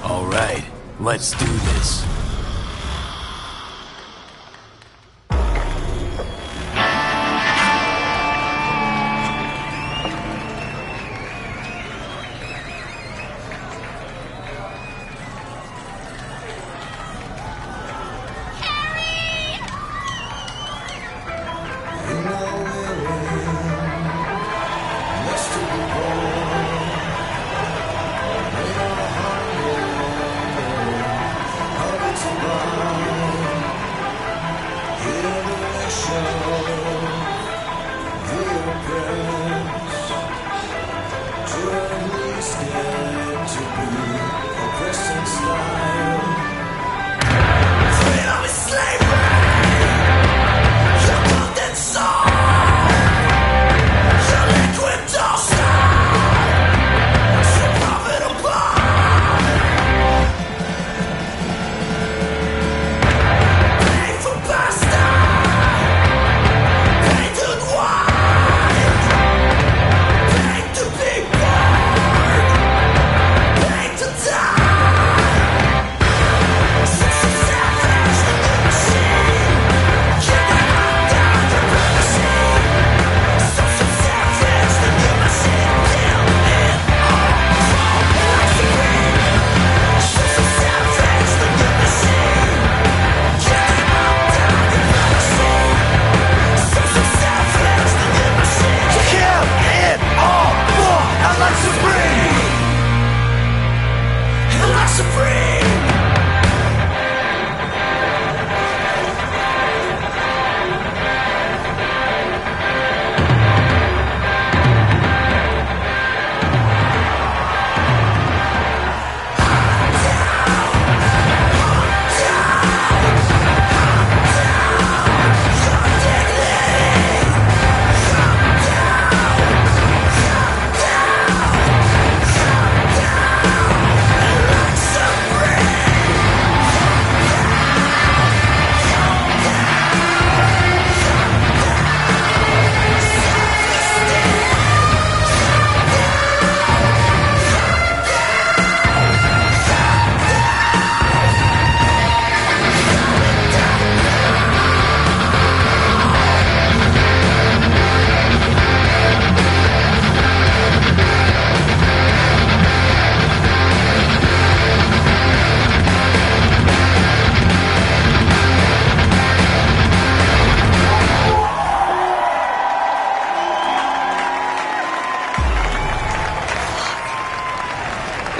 D: All right, let's do this.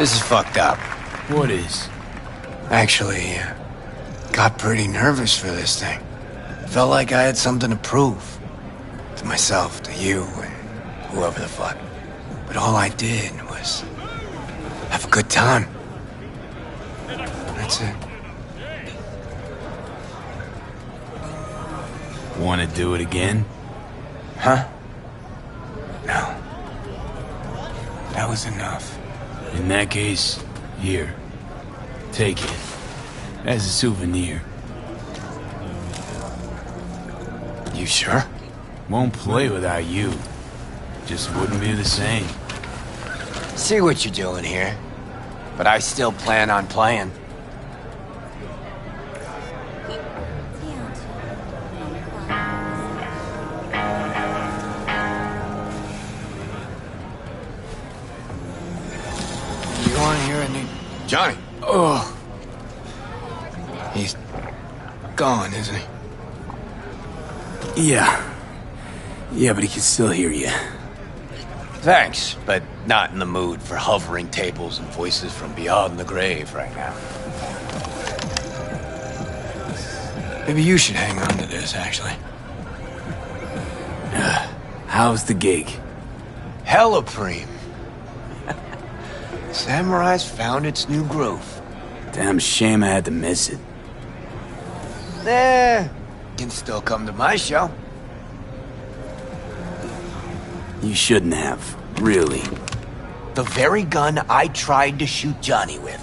O: This is fucked up.
D: What is?
O: Actually, got pretty nervous for this thing. Felt like I had something to prove. To myself, to you, and whoever the fuck. But all I did was have a good time. That's it.
D: Want to do it again?
O: Huh? No. That was enough.
D: In that case, here. Take it. As a souvenir.
O: You sure?
D: Won't play without you. Just wouldn't be the same.
O: See what you're doing here. But I still plan on playing. You want to hear a new...
P: Johnny.
O: Oh. He's gone, isn't he?
D: Yeah. Yeah, but he can still hear you.
O: Thanks, but not in the mood for hovering tables and voices from beyond the grave right now. Maybe you should hang on to this, actually.
D: How's the gig?
O: Hella preem. Samurai's found its new groove.
D: Damn shame I had to miss it.
O: Can still come to my show.
D: You shouldn't have, really.
O: The very gun I tried to shoot Johnny with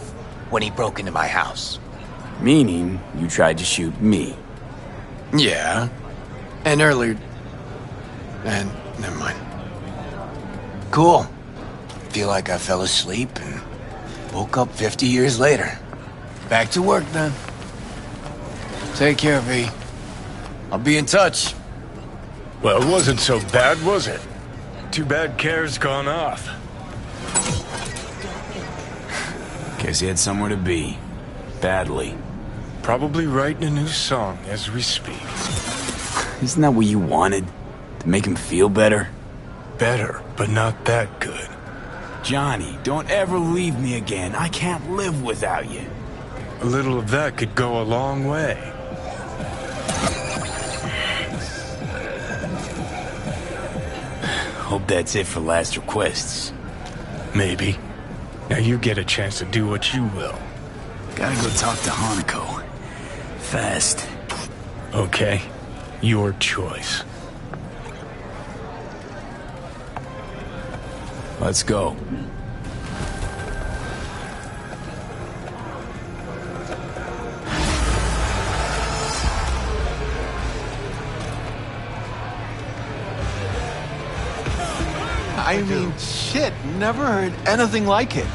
O: when he broke into my house.
D: Meaning, you tried to shoot me.
O: Yeah. And earlier... And never mind. Cool. Feel like I fell asleep and woke up 50 years later. Back to work then. Take care, V. I'll be in touch.
F: Well, it wasn't so bad, was it? Too bad Care's gone off.
D: Guess he had somewhere to be. Badly.
F: Probably writing a new song as we speak.
D: Isn't that what you wanted? To make him feel better?
F: Better, but not that good.
D: Johnny, don't ever leave me again. I can't live without you.
F: A little of that could go a long way.
D: Hope that's it for last requests.
F: Maybe. Now you get a chance to do what you will.
D: Gotta go talk to Hanako. Fast.
F: Okay. Your choice.
D: Let's go.
Q: I mean, shit, never heard anything like it.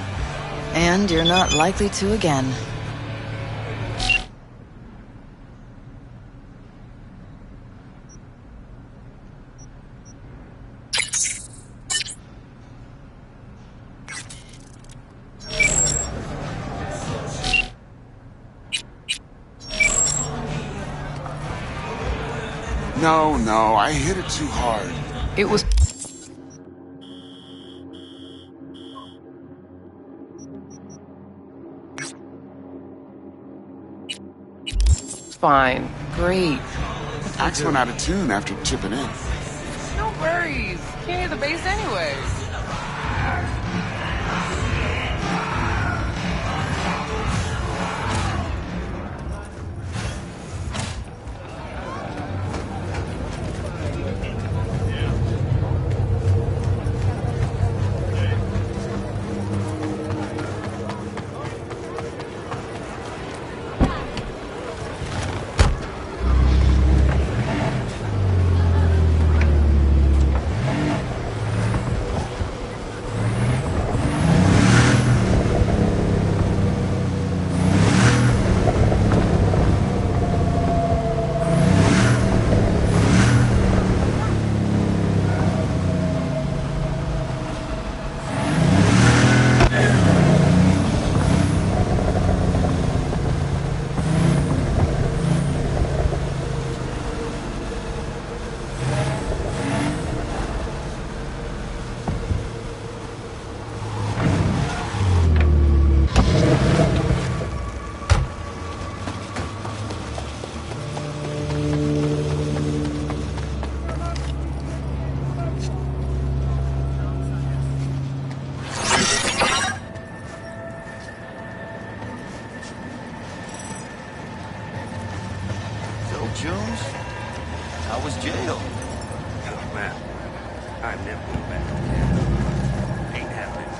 E: And you're not likely to again.
P: No, I hit it too hard.
J: It was... Fine. Great.
P: Axe went out of tune after chipping in.
J: No worries. Can't hear the bass anyways.
R: Jones? How was jail?
S: Oh, man. I never went back to jail. Ain't happening.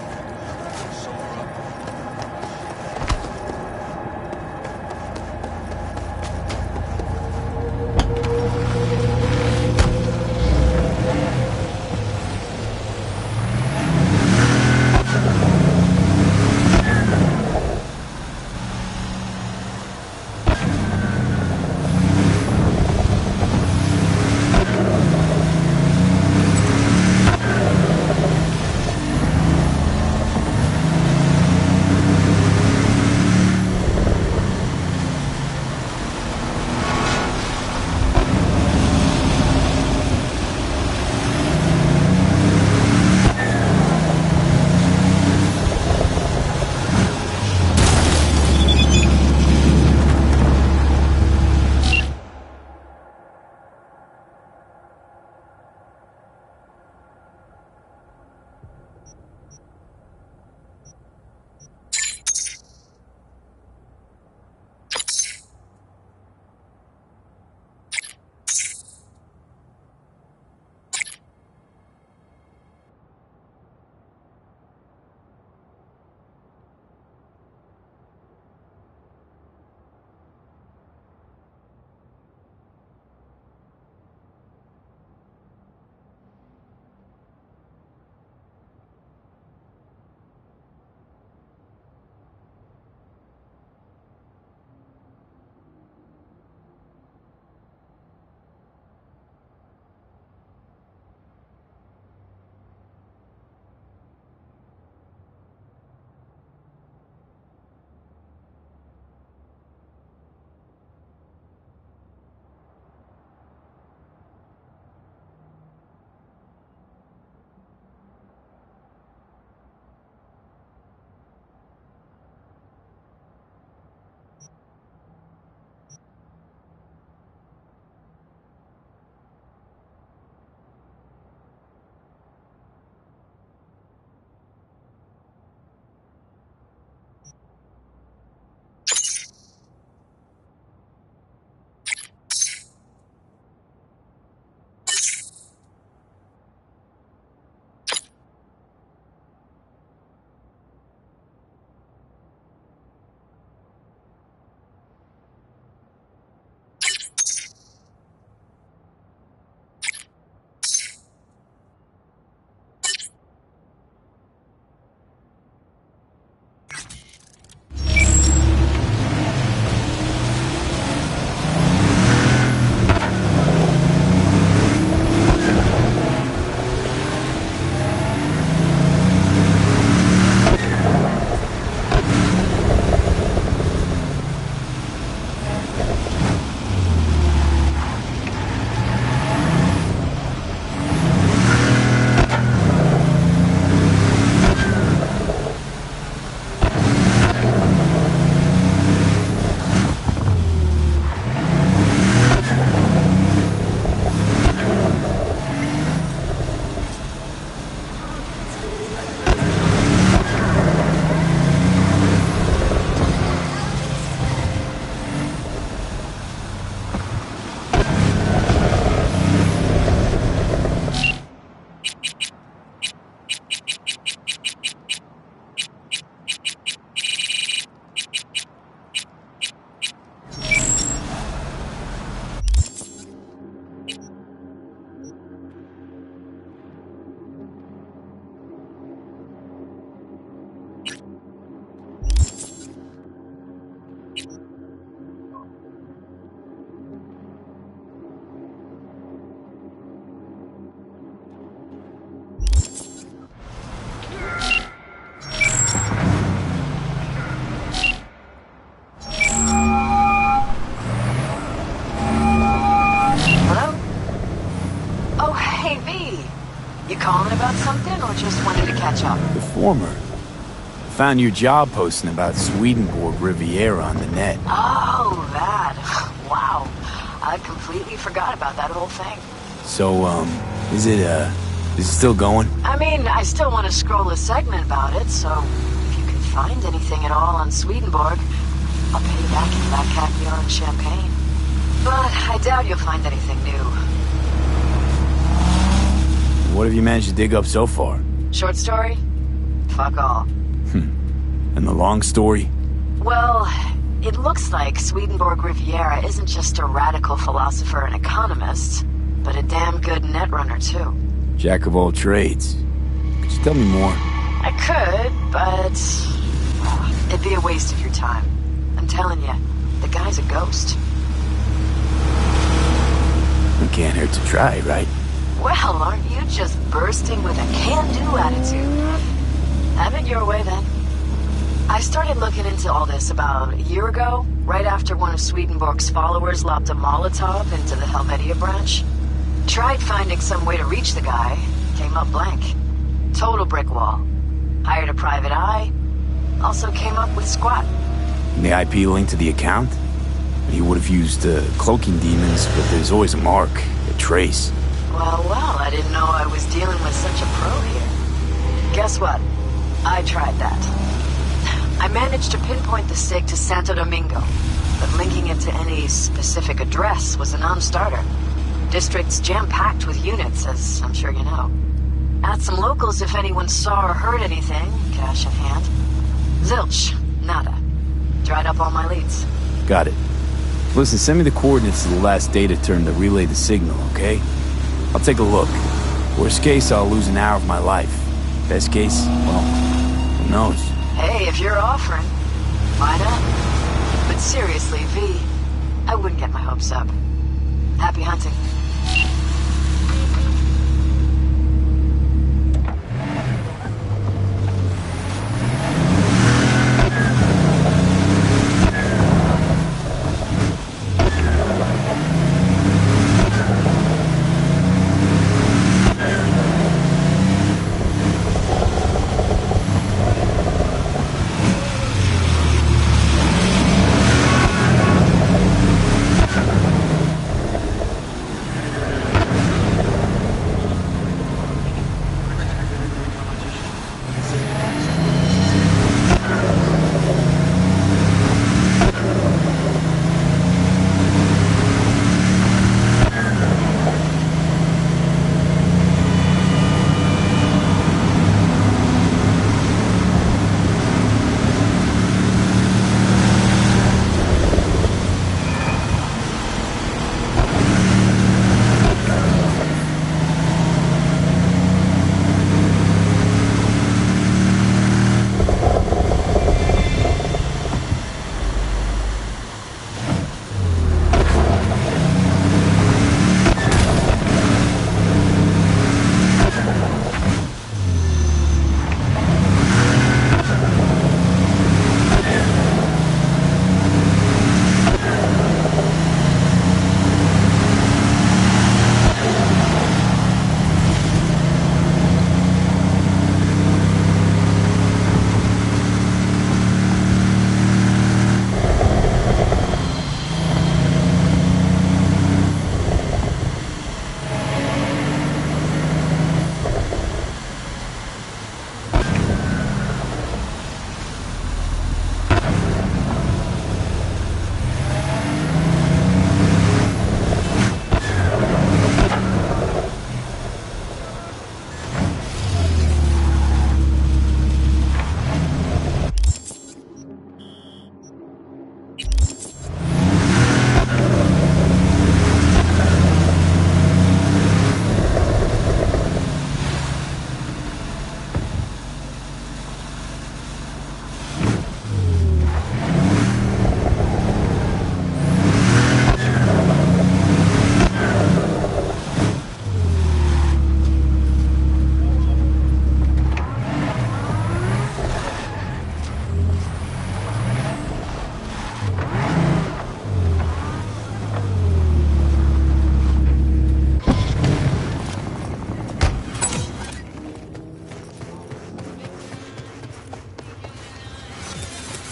E: calling about something, or just wanted to catch up?
D: The former. Found your job posting about Swedenborg Riviera on the net.
E: Oh, that. Wow. I completely forgot about that whole thing.
D: So, is it still going?
E: I mean, I still want to scroll a segment about it, so if you can find anything at all on Swedenborg, I'll pay you back in that caviar and champagne. But I doubt you'll find anything new.
D: What have you managed to dig up so far?
E: Short story? Fuck all.
D: And the long story?
E: Well, it looks like Swedenborg Riviera isn't just a radical philosopher and economist, but a damn good netrunner too.
D: Jack of all trades. Could you tell me more?
E: I could, but it'd be a waste of your time. I'm telling you, the guy's a ghost.
D: It can't hurt to try, right?
E: Well, aren't you just bursting with a can-do attitude? Have it your way, then. I started looking into all this about a year ago, right after one of Swedenborg's followers lobbed a Molotov into the Helvetia branch. Tried finding some way to reach the guy, came up blank. Total brick wall. Hired a private eye, also came up with squat.
D: And the IP linked to the account? He would have used cloaking demons, but there's always a mark, a trace.
E: Well, I didn't know I was dealing with such a pro here. Guess what? I tried that. I managed to pinpoint the stake to Santo Domingo, but linking it to any specific address was a non-starter. District's jam-packed with units, as I'm sure you know. Asked some locals if anyone saw or heard anything, cash in hand. Zilch. Nada. Dried up all my leads.
D: Got it. Listen, send me the coordinates to the last data turn to relay the signal, okay? I'll take a look. Worst case, I'll lose an hour of my life. Best case, well, who knows?
E: Hey, if you're offering, why not? But seriously, V, I wouldn't get my hopes up. Happy hunting.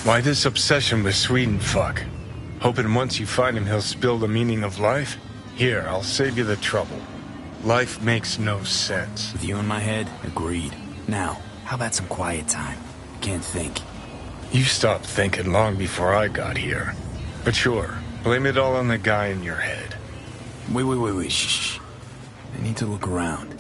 F: Why this obsession with Sweden fuck? Hoping once you find him he'll spill the meaning of life? Here, I'll save you the trouble. Life makes no sense.
D: With you in my head, agreed. Now, how about some quiet time? Can't think.
F: You stopped thinking long before I got here. But sure, Blame it all on the guy in your head.
D: Wait. Shh. I need to look around.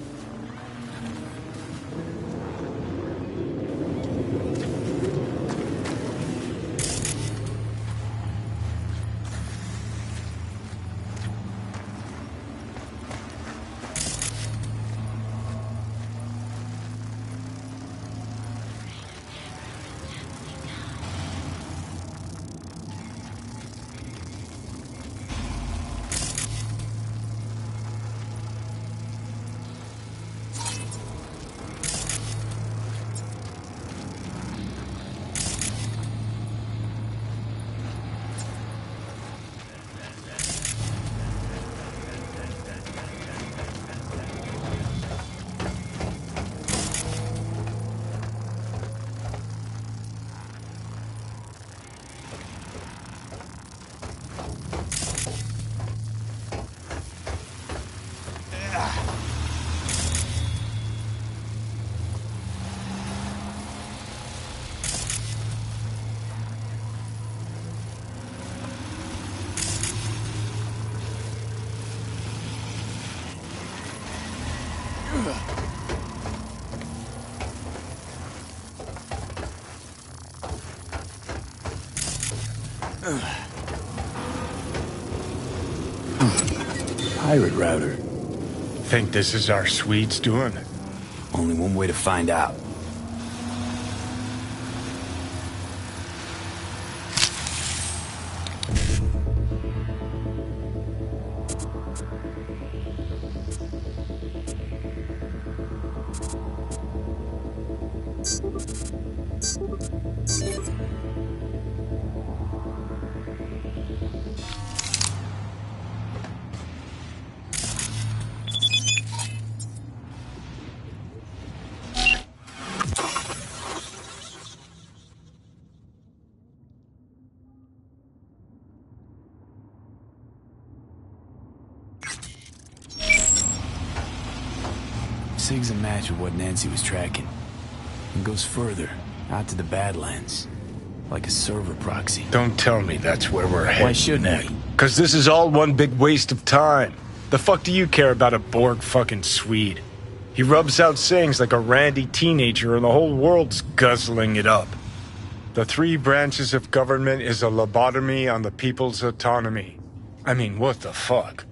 D: Pirate router.
F: Think this is our Swedes doing?
D: Only one way to find out. Sig's a match with what Nancy was tracking. It goes further, out to the Badlands. Like a server proxy.
F: Don't tell me that's where we're headed.
D: Why shouldn't we?
F: Because this is all one big waste of time. The fuck do you care about a Borg fucking Swede? He rubs out sayings like a randy teenager and the whole world's guzzling it up. The three branches of government is a lobotomy on the people's autonomy. I mean, what the fuck?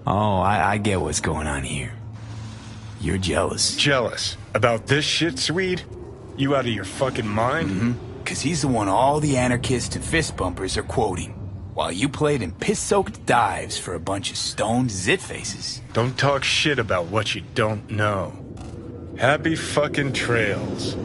D: Oh, I get what's going on here. You're jealous.
F: Jealous? About this shit, Swede? You out of your fucking mind?
D: Mm-hmm. Cause he's the one all the anarchists and fist bumpers are quoting. While you played in piss-soaked dives for a bunch of stoned zit-faces.
F: Don't talk shit about what you don't know. Happy fucking trails.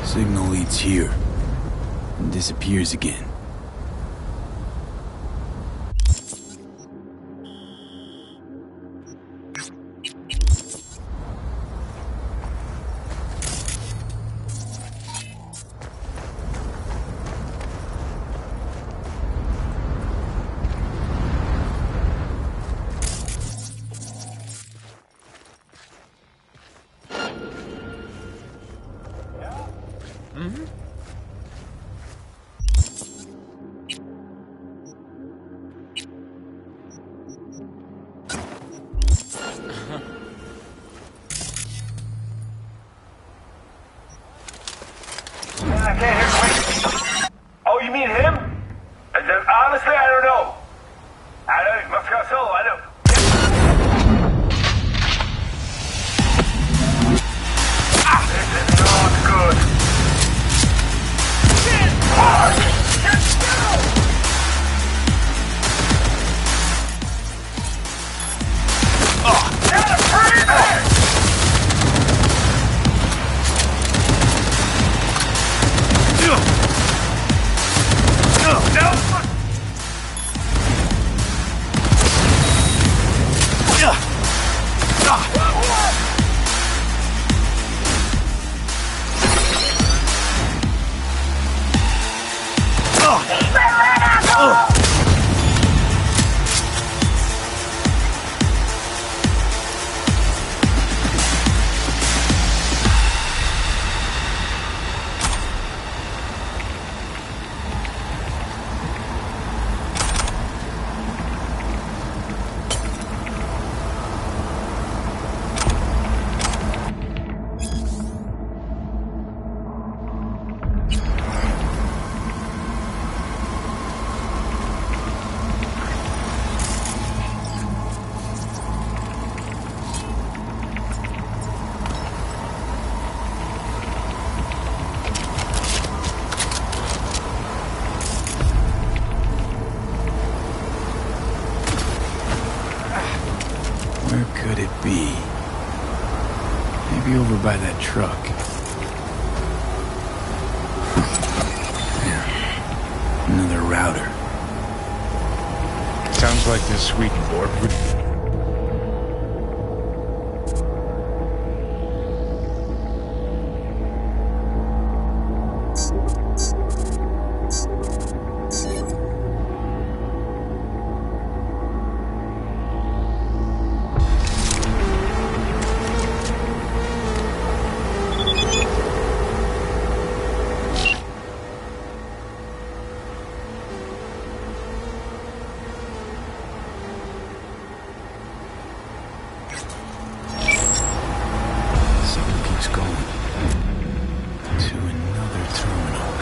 D: Signal leads here and disappears again.
B: I can't hear. Oh, you mean him? Honestly, I don't know. I don't. Must go solo. I don't. This is not good. Fuck! Get down! Get a free man!
D: Where could it be? Maybe over by that truck. Yeah. Another router.
F: Sounds like the Swedenborg would...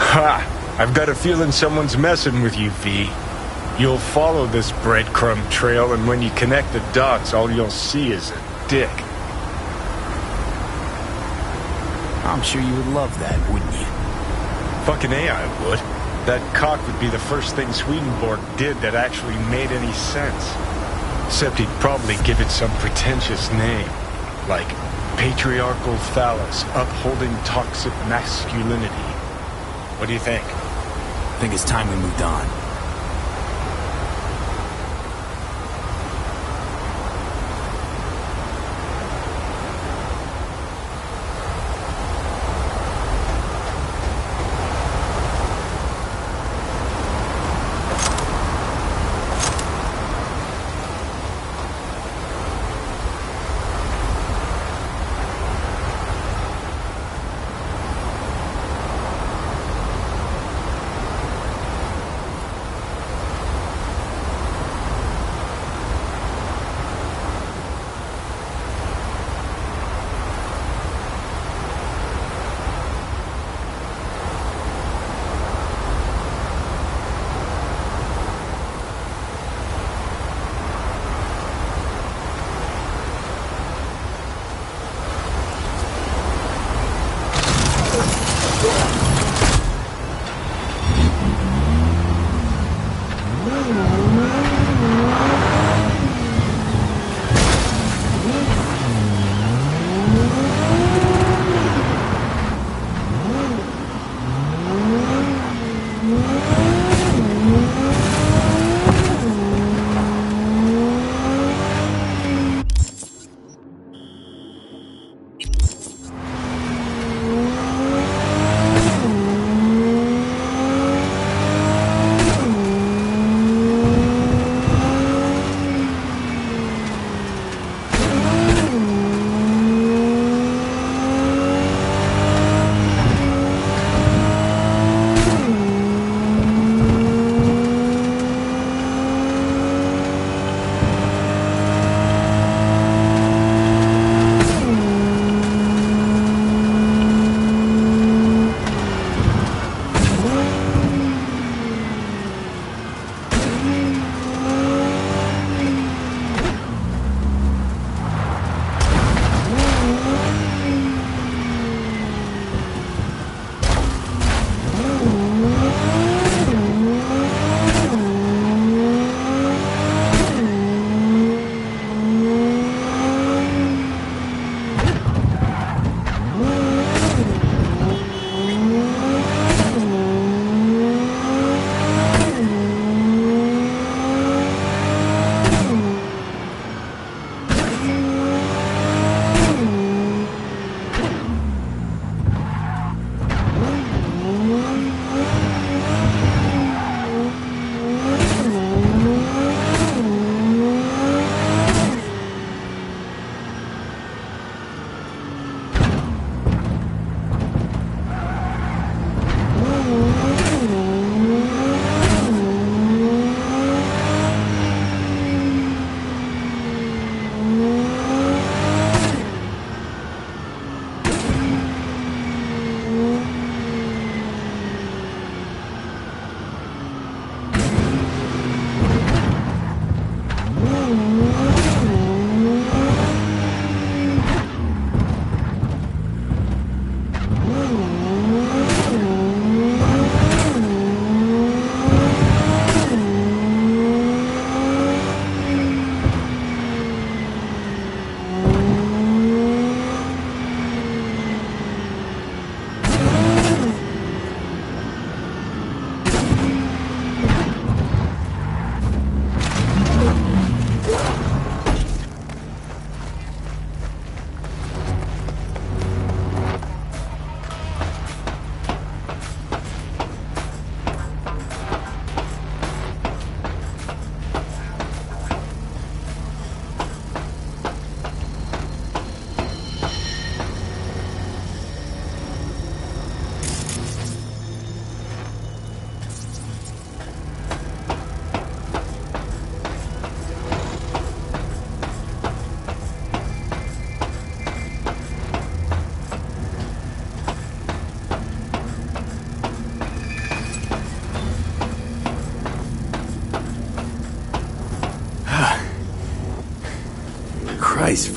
F: Ha! I've got a feeling someone's messing with you, V. You'll follow this breadcrumb trail, and when you connect the dots, all you'll see is a dick.
D: I'm sure you would love that, wouldn't you?
F: Fucking A, I would. That cock would be the first thing Swedenborg did that actually made any sense. Except he'd probably give it some pretentious name. Like patriarchal phallus, upholding toxic masculinity. What do you think?
D: I think it's time we moved on.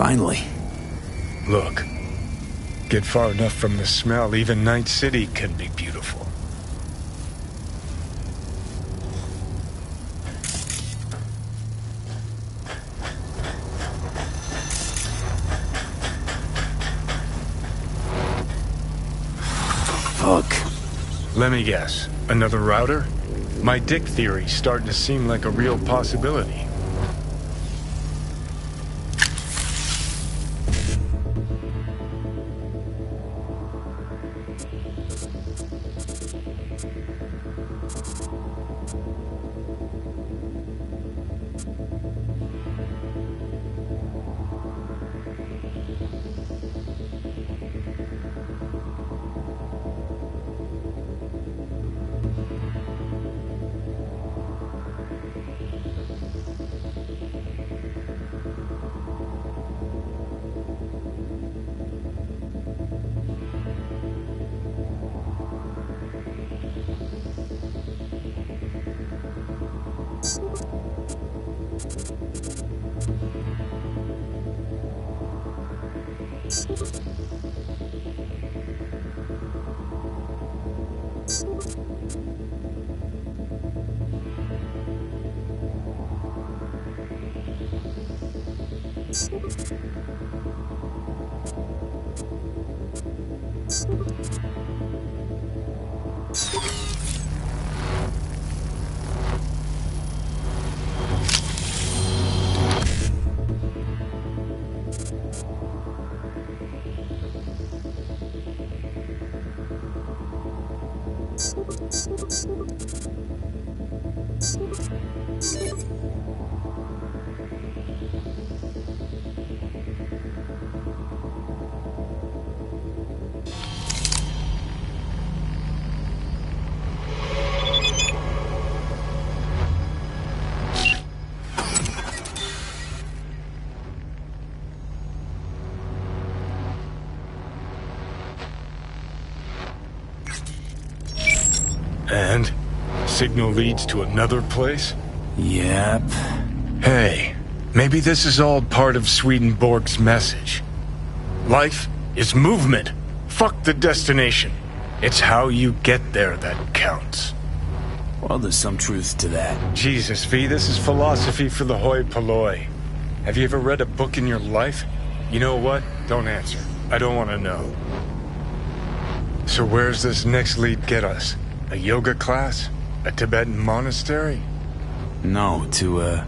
D: Finally.
F: Look, get far enough from the smell, even Night City can be beautiful.
D: Fuck.
F: Let me guess. Another router? My dick theory's starting to seem like a real possibility. And? Signal leads to another place?
D: Yep.
F: Hey, maybe this is all part of Swedenborg's message. Life is movement. Fuck the destination. It's how you get there that counts.
D: Well, there's some truth to that.
F: Jesus, V, this is philosophy for the hoi polloi. Have you ever read a book in your life? You know what? Don't answer. I don't want to know. So where's this next lead get us? A yoga class? A Tibetan monastery?
D: No, to an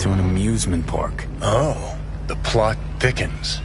D: amusement park.
F: Oh, the plot thickens.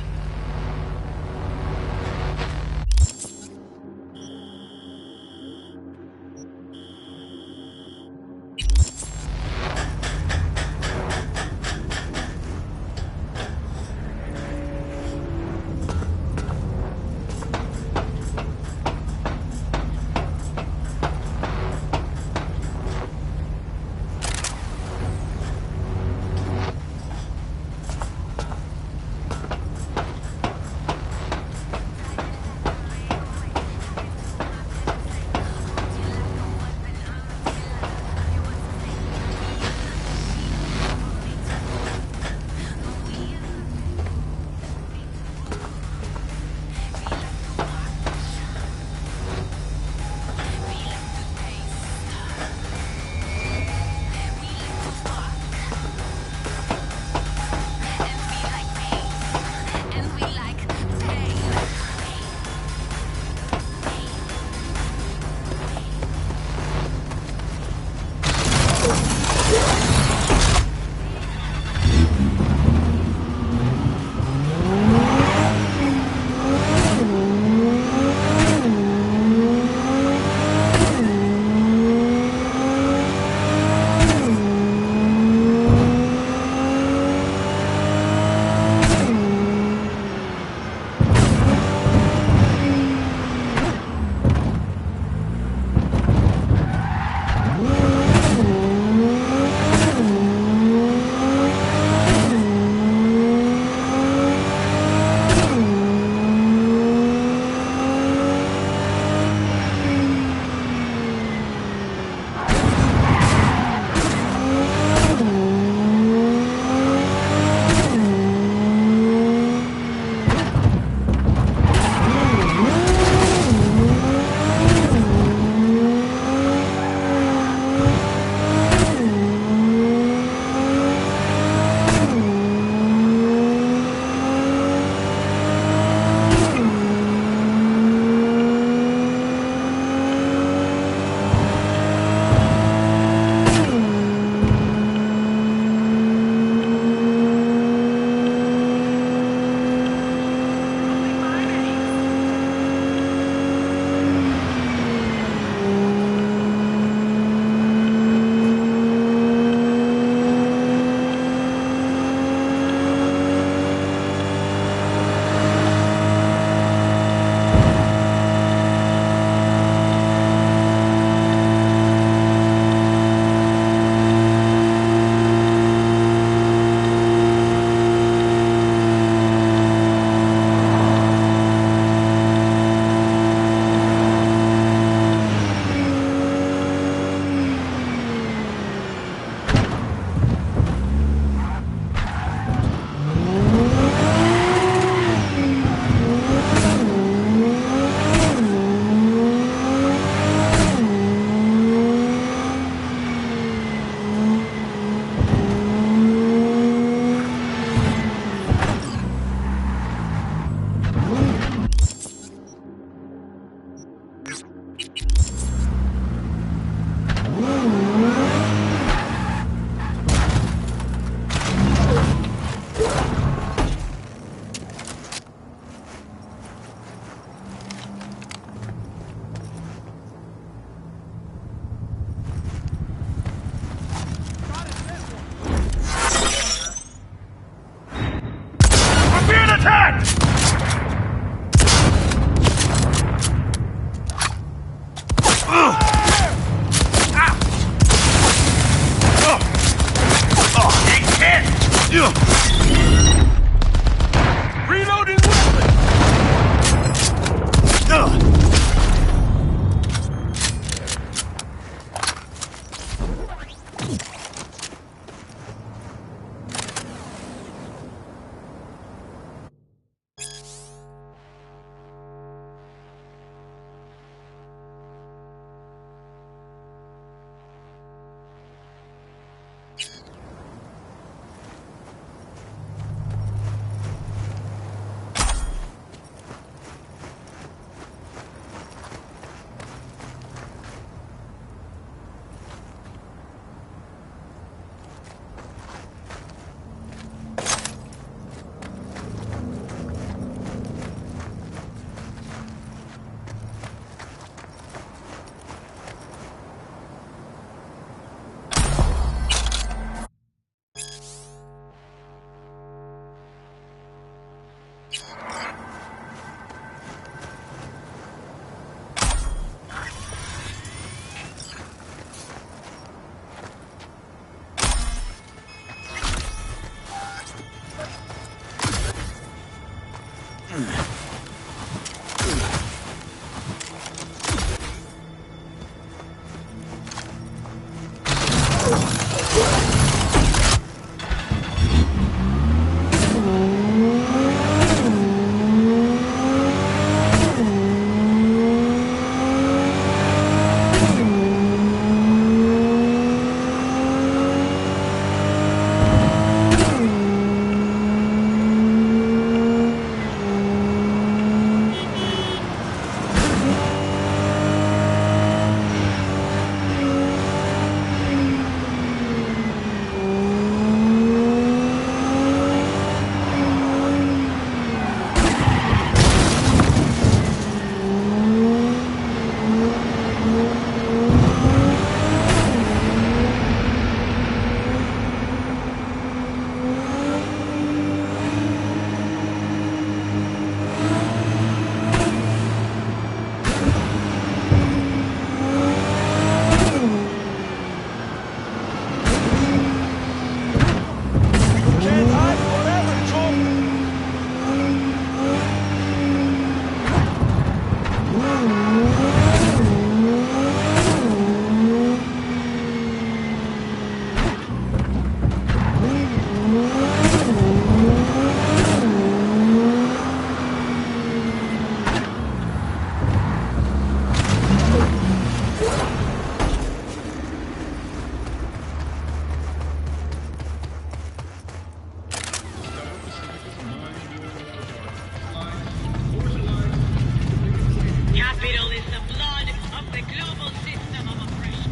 G: Capital is the blood of the global system of oppression.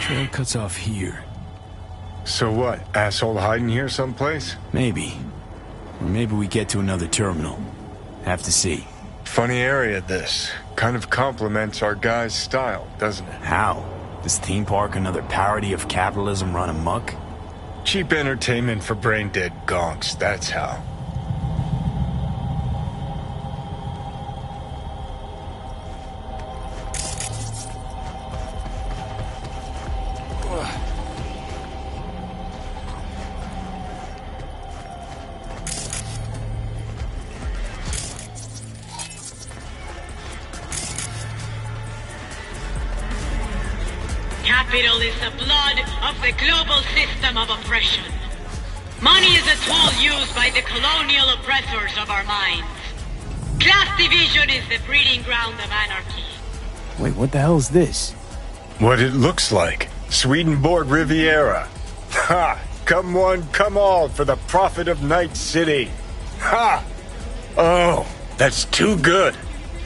D: Trail cuts off here.
F: So what? Asshole hiding here someplace?
D: Maybe. Or maybe we get to another terminal. Have to see.
F: Funny area, this. Kind of complements our guy's style, doesn't it?
D: How? This theme park another parody of capitalism run amok?
F: Cheap entertainment for brain-dead gonks, that's how.
G: Capital is the blood of the global system of oppression. Money is a tool used by the colonial oppressors of our minds. Class division is the breeding ground of anarchy.
D: Wait, what the hell is this?
F: What it looks like. Swedenborg Riviera. Ha! Come one, come all for the profit of Night City. Ha! Oh, that's too good.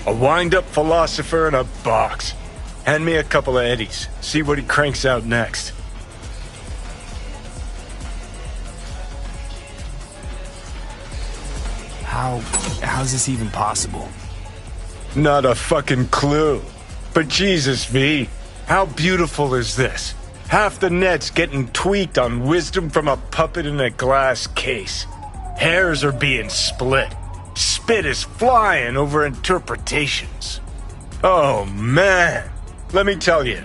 F: A wind-up philosopher in a box. Hand me a couple of eddies. See what he cranks out next.
D: How's this even possible?
F: Not a fucking clue. But Jesus, V, how beautiful is this? Half the net's getting tweaked on wisdom from a puppet in a glass case. Hairs are being split. Spit is flying over interpretations. Oh, man. Let me tell you,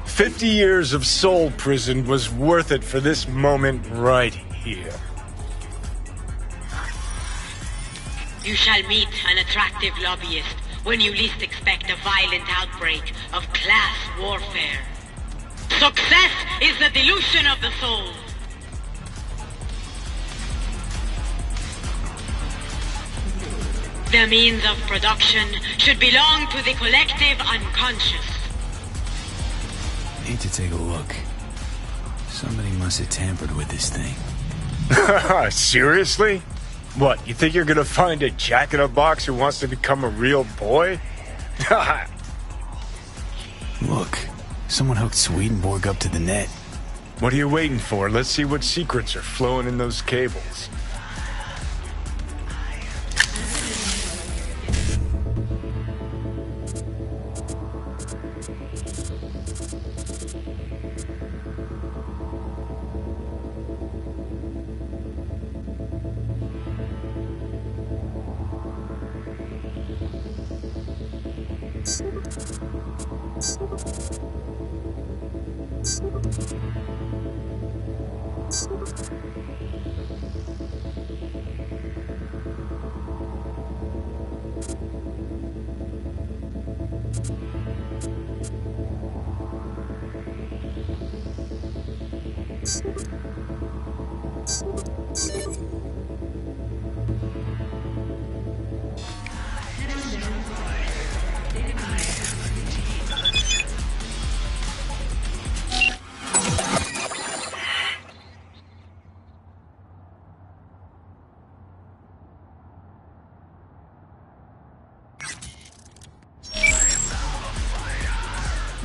F: 50 years of soul prison was worth it for this moment right here.
G: You shall meet an attractive lobbyist when you least expect a violent outbreak of class warfare. Success is the delusion of the soul. The means of production should belong to the collective unconscious.
D: Need to take a look. Somebody must have tampered with this thing.
F: Seriously? What, you think you're gonna find a jack-in-a-box who wants to become a real boy?
D: Look, someone hooked Swedenborg up to the net.
F: What are you waiting for? Let's see what secrets are flowing in those cables.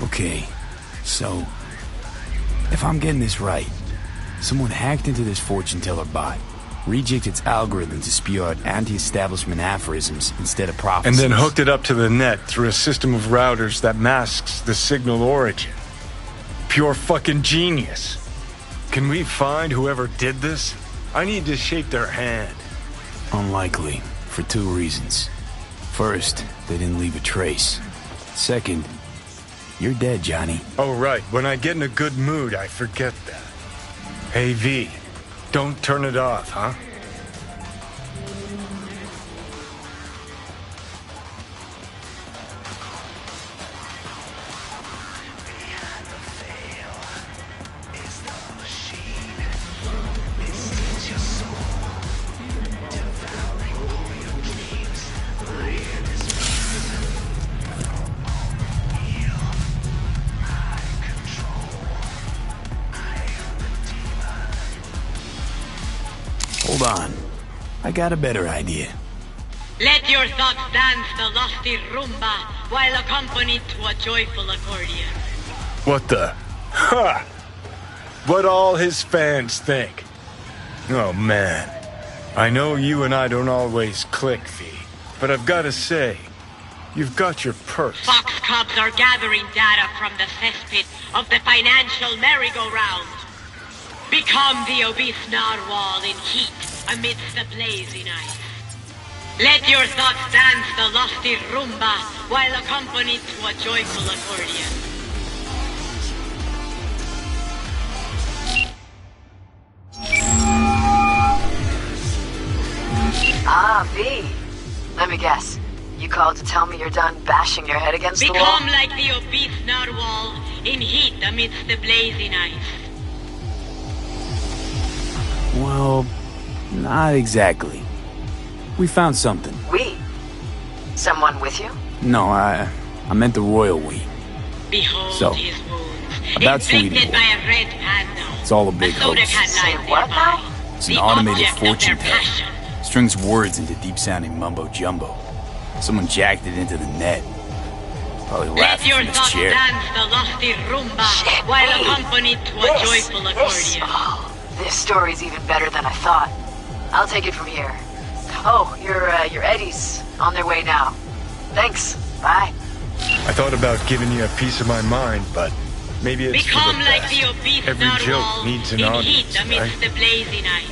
D: Okay, so, if I'm getting this right, someone hacked into this fortune teller bot, rejigged its algorithm to spew out anti-establishment aphorisms instead of prophecies.
F: And then hooked it up to the net through a system of routers that masks the signal origin. Pure fucking genius. Can we find whoever did this? I need to shake their hand.
D: Unlikely, for two reasons. First, they didn't leave a trace. Second, you're dead, Johnny.
F: Oh, right. When I get in a good mood, I forget that. Hey, V, don't turn it off, huh?
D: Hold on. I got a better idea.
G: Let your thoughts dance the lusty rumba while accompanied to a joyful accordion.
F: What the? Ha! What all his fans think. Oh, man. I know you and I don't always click, V, but I've got to say, you've got your perks.
G: Fox cubs are gathering data from the cesspit of the financial merry-go-round. Become the obese narwhal in heat amidst the blazing ice. Let your thoughts dance the lusty rumba while accompanied to a joyful accordion.
E: Ah, V. Let me guess. You called to tell me you're done bashing your head against the wall?
G: Become like the obese narwhal in heat amidst the blazing ice.
D: Well, not exactly. We found something.
E: We? Someone with you?
D: No, I meant the royal we.
G: Behold
D: So,
G: his wounds,
D: about
G: inflicted
D: Sweetie.
G: by a red panda.
D: It's all a big
G: soda
D: hoax.
G: can
E: Say
G: lies
E: what
G: nearby.
E: now?
D: It's an
G: The
D: automated
G: object of
D: fortune
G: their
D: teller.
G: passion.
D: Strings words into deep-sounding mumbo-jumbo. Someone jacked it into the net. Probably
G: Let
D: laughing
G: your
D: from his
G: thoughts
D: chair.
G: dance the lusty rumba while accompanied to a joyful accordion.
E: Oh, this story's even better than I thought. I'll take it from here. Oh, your Eddies on their way now. Thanks. Bye.
F: I thought about giving you a piece of my mind, but maybe it's for
G: Become
F: the
G: like
F: best.
G: the obese
F: Every
G: narwhal
F: joke needs an
G: in
F: audience,
G: heat amidst
F: right?
G: the blazing ice.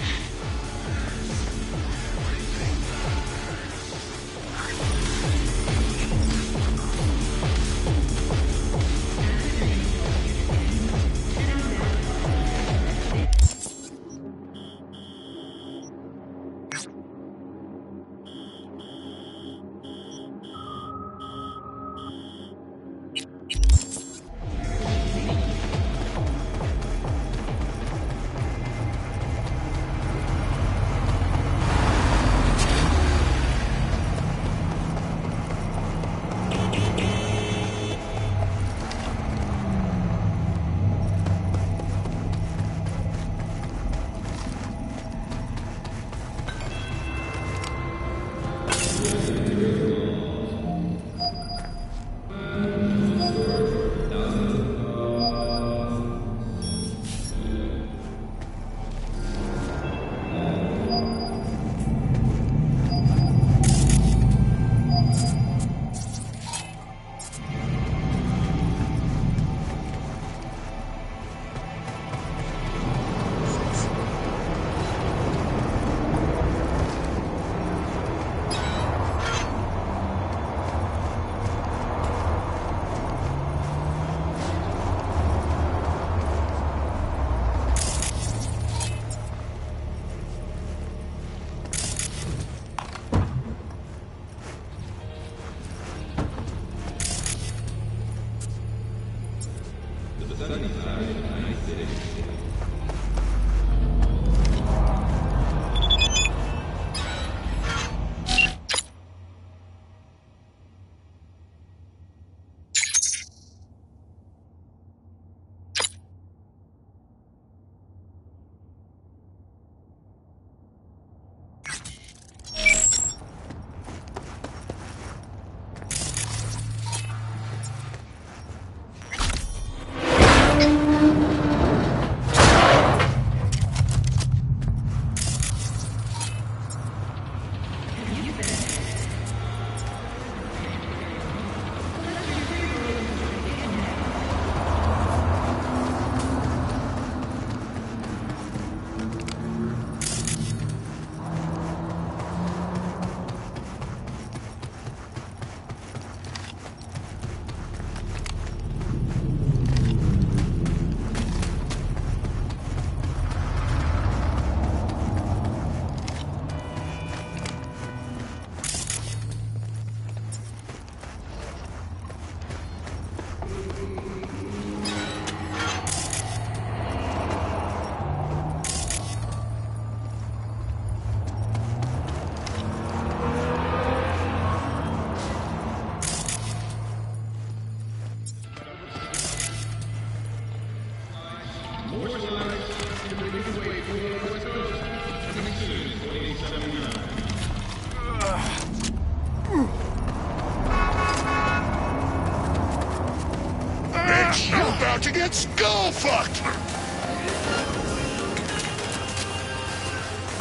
C: get skull fucked!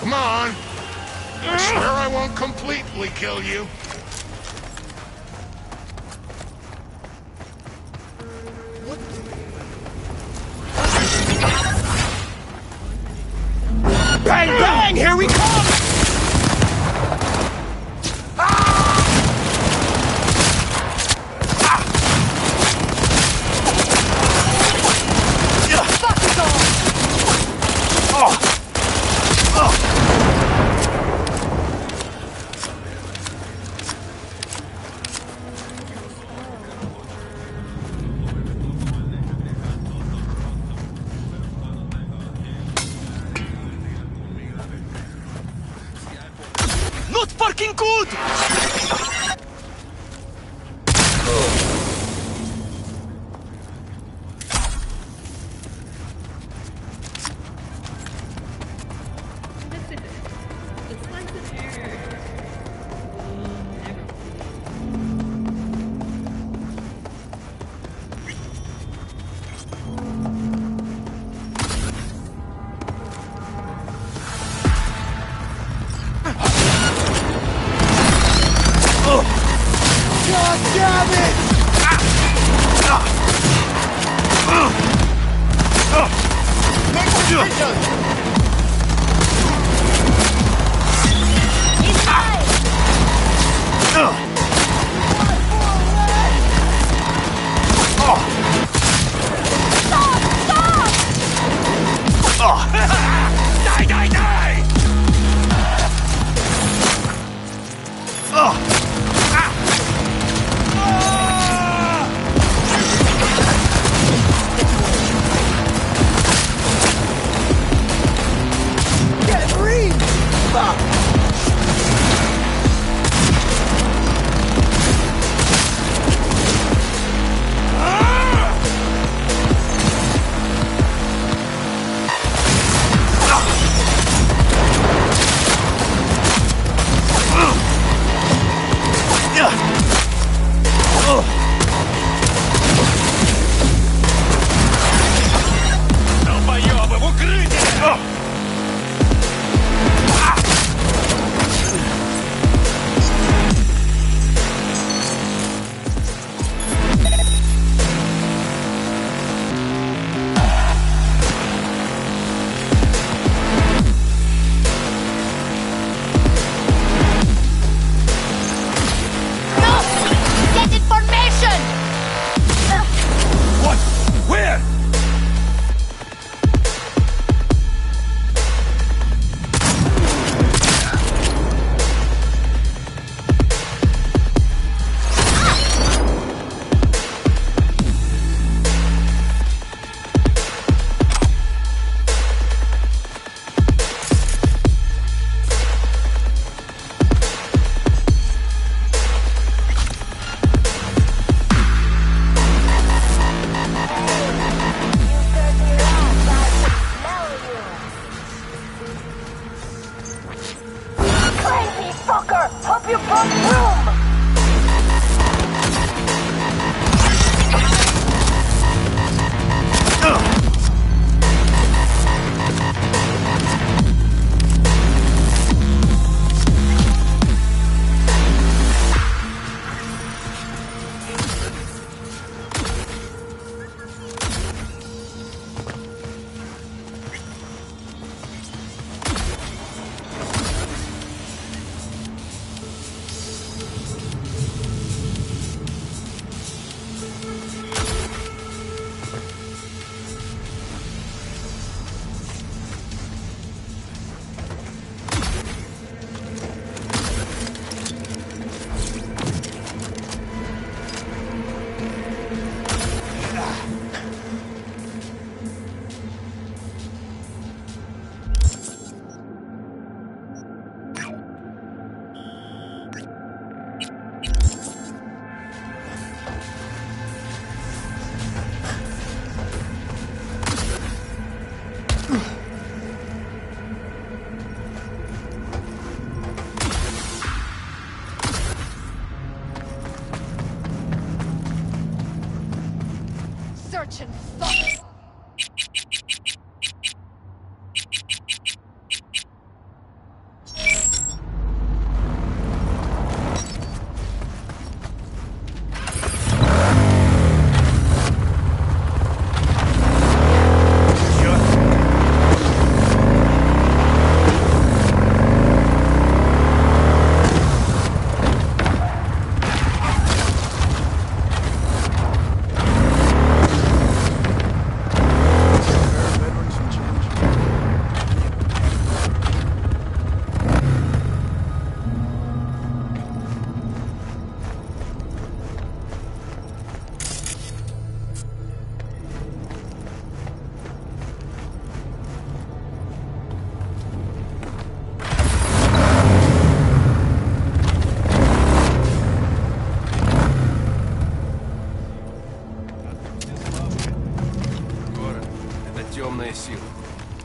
C: Come on! I swear I won't completely kill you.
I: Bang, bang! Here we come!
L: Not fucking good! God damn it! Make decisions! Inside! Stop! Die, die, die! Get free! Долбоёбы, в укрытие!
T: Get information!
L: What? Where?
T: Crazy fucker! Hope you brought room!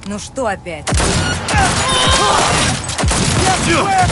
U: Ну что опять?
I: Блядь, нет!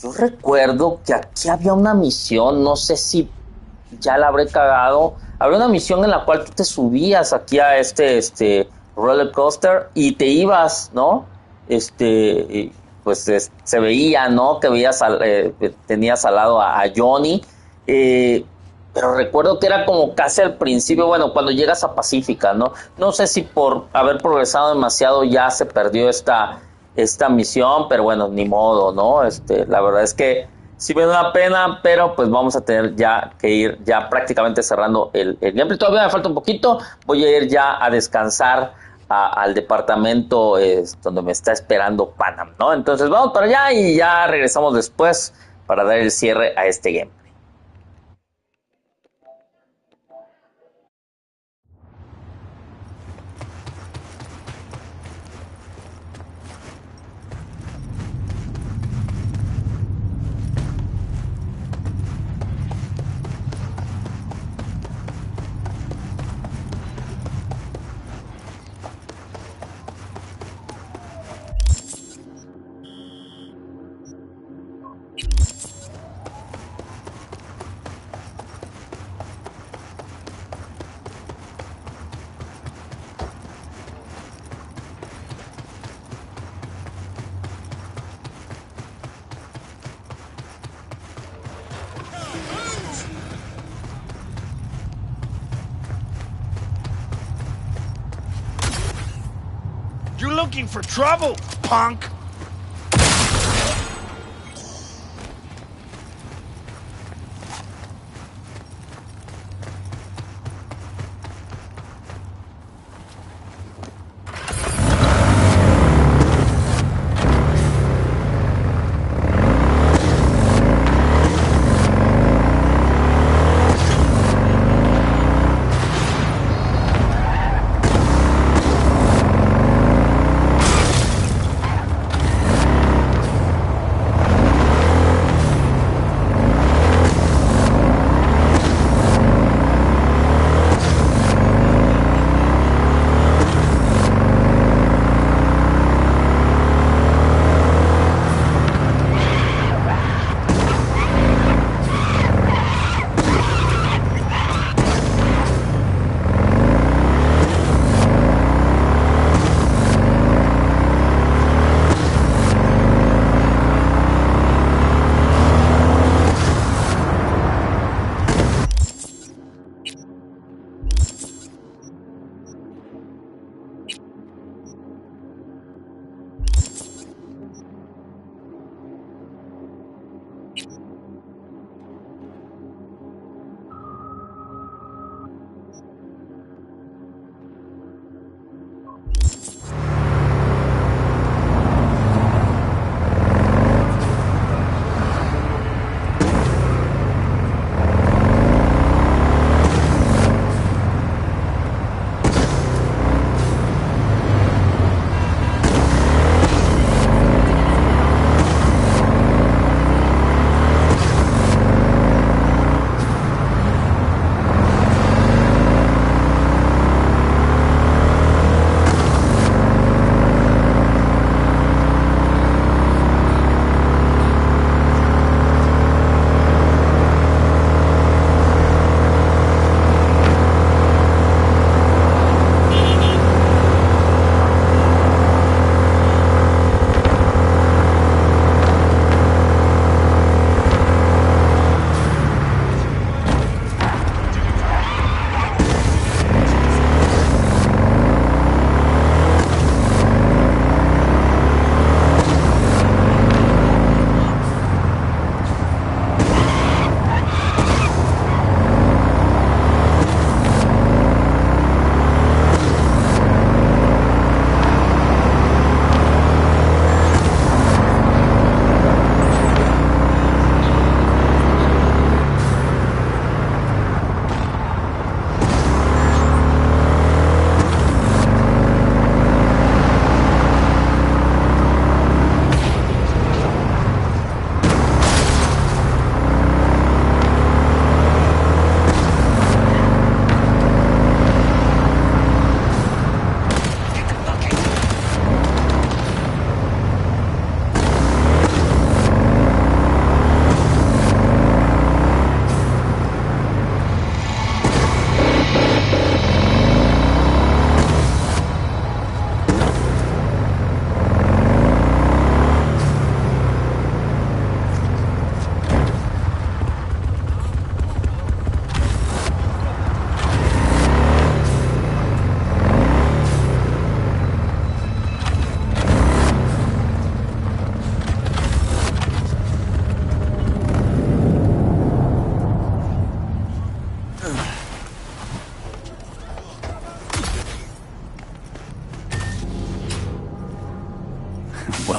A: Yo recuerdo que aquí había una misión, no sé si ya la habré cagado. Había una misión en la cual tú te subías aquí a este roller coaster y te ibas, ¿no? Pues se veía, ¿no? Que tenías al lado a Johnny. Pero recuerdo que era como casi al principio, bueno, cuando llegas a Pacífica, ¿no? No sé si por haber progresado demasiado ya se perdió esta misión, pero bueno, ni modo, ¿no? La verdad es que sí me da una pena, pero pues vamos a tener ya que ir ya prácticamente cerrando el gameplay. Todavía me falta un poquito, voy a ir ya a descansar al departamento donde me está esperando Panam, ¿no? Entonces vamos para allá y ya regresamos después para dar el cierre a este gameplay.
I: You looking for trouble, punk?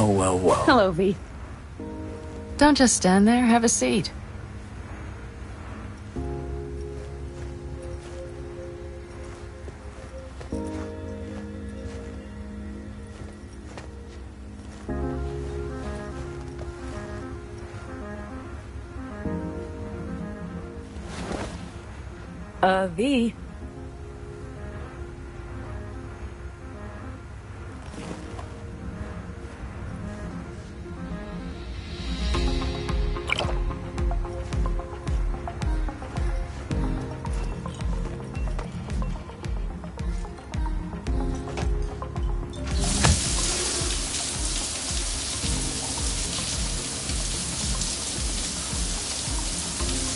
D: Well.
E: Hello, V. Don't just stand there. Have a seat. V.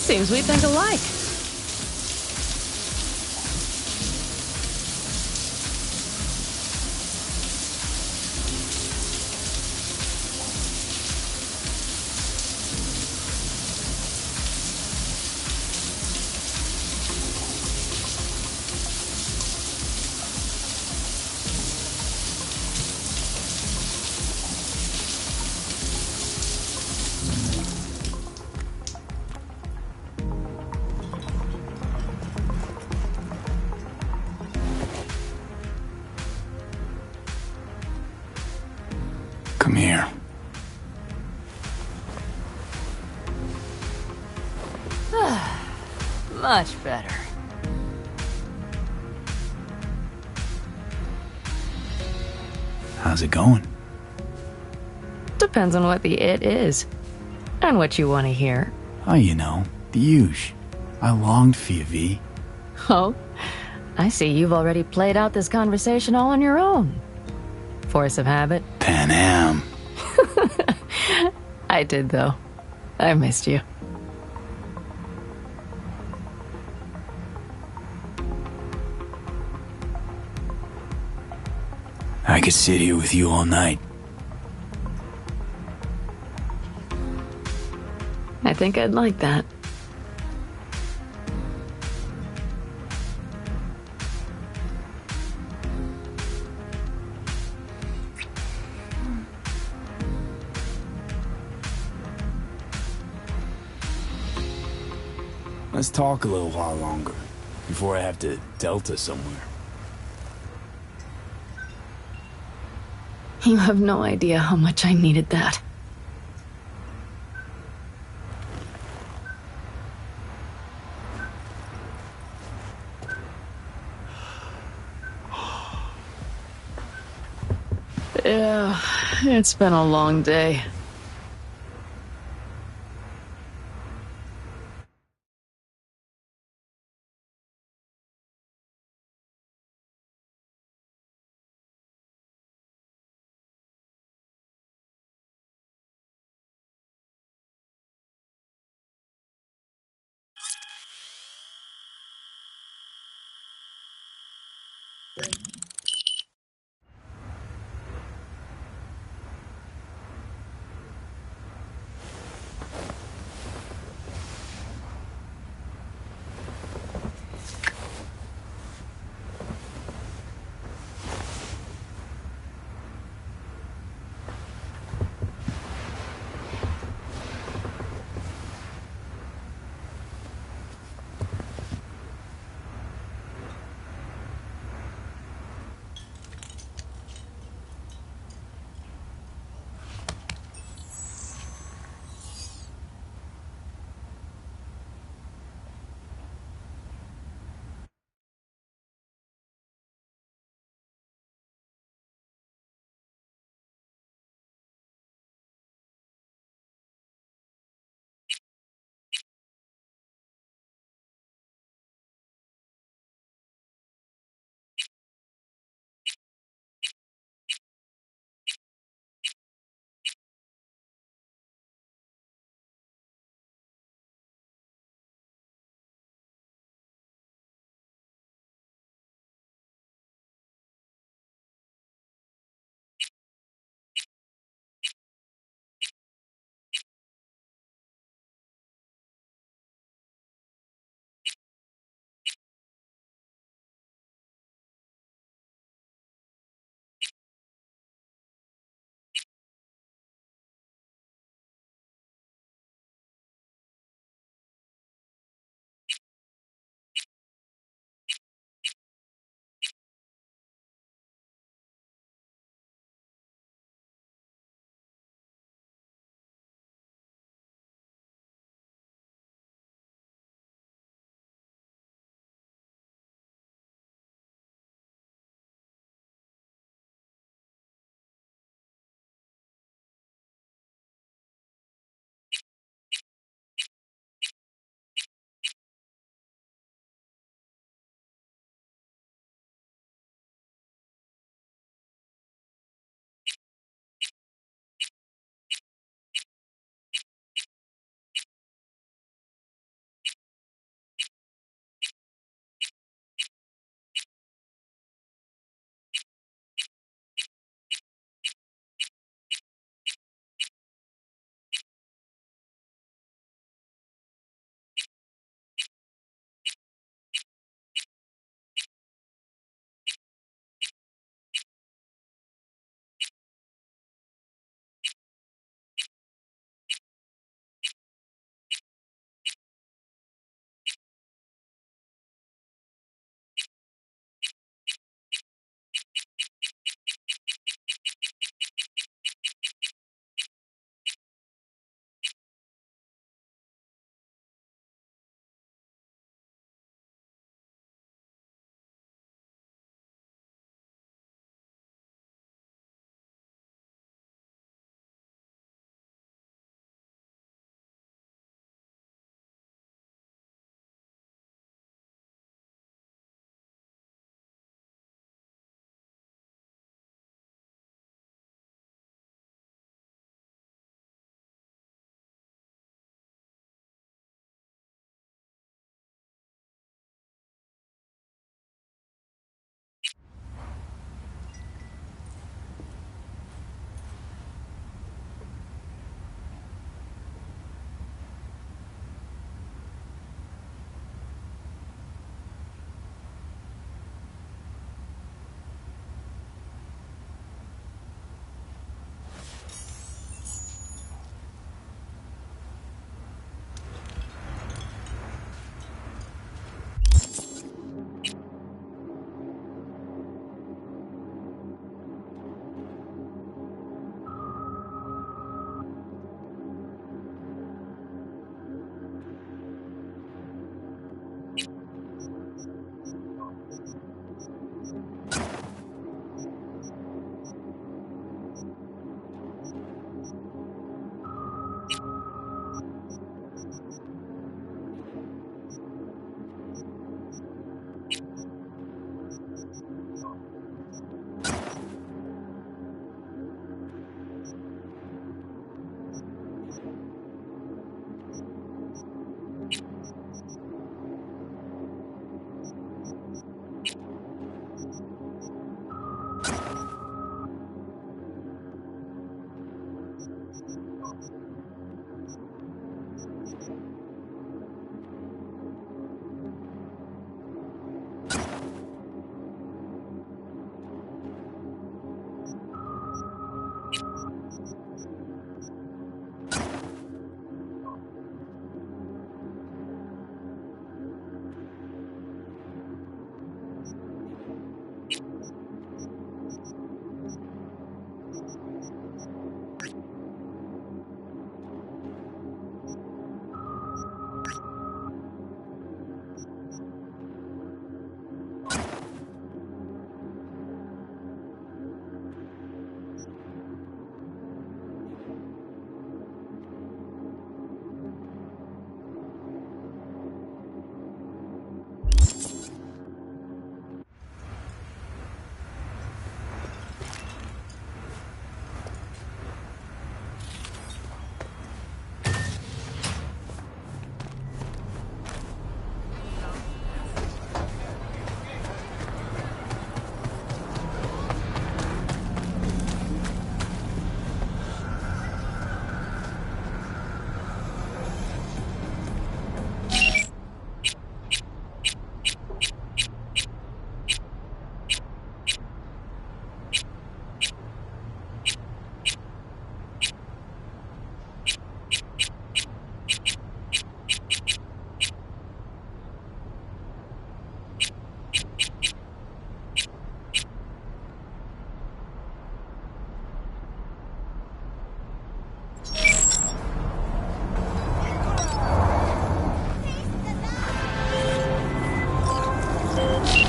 E: Seems we think alike.
D: Come here.
E: Much better.
D: How's it going?
E: Depends on what the it is. And what you want to hear.
D: Oh, you know, the usual. I longed for you, V.
E: Oh? I see you've already played out this conversation all on your own. Force of habit?
D: Pan Am.
E: I did, though. I missed you.
D: I could sit here with you all night.
E: I think I'd like that.
D: Let's talk a little while longer, before I have to Delta somewhere.
E: You have no idea how much I needed that. Yeah, it's been a long day.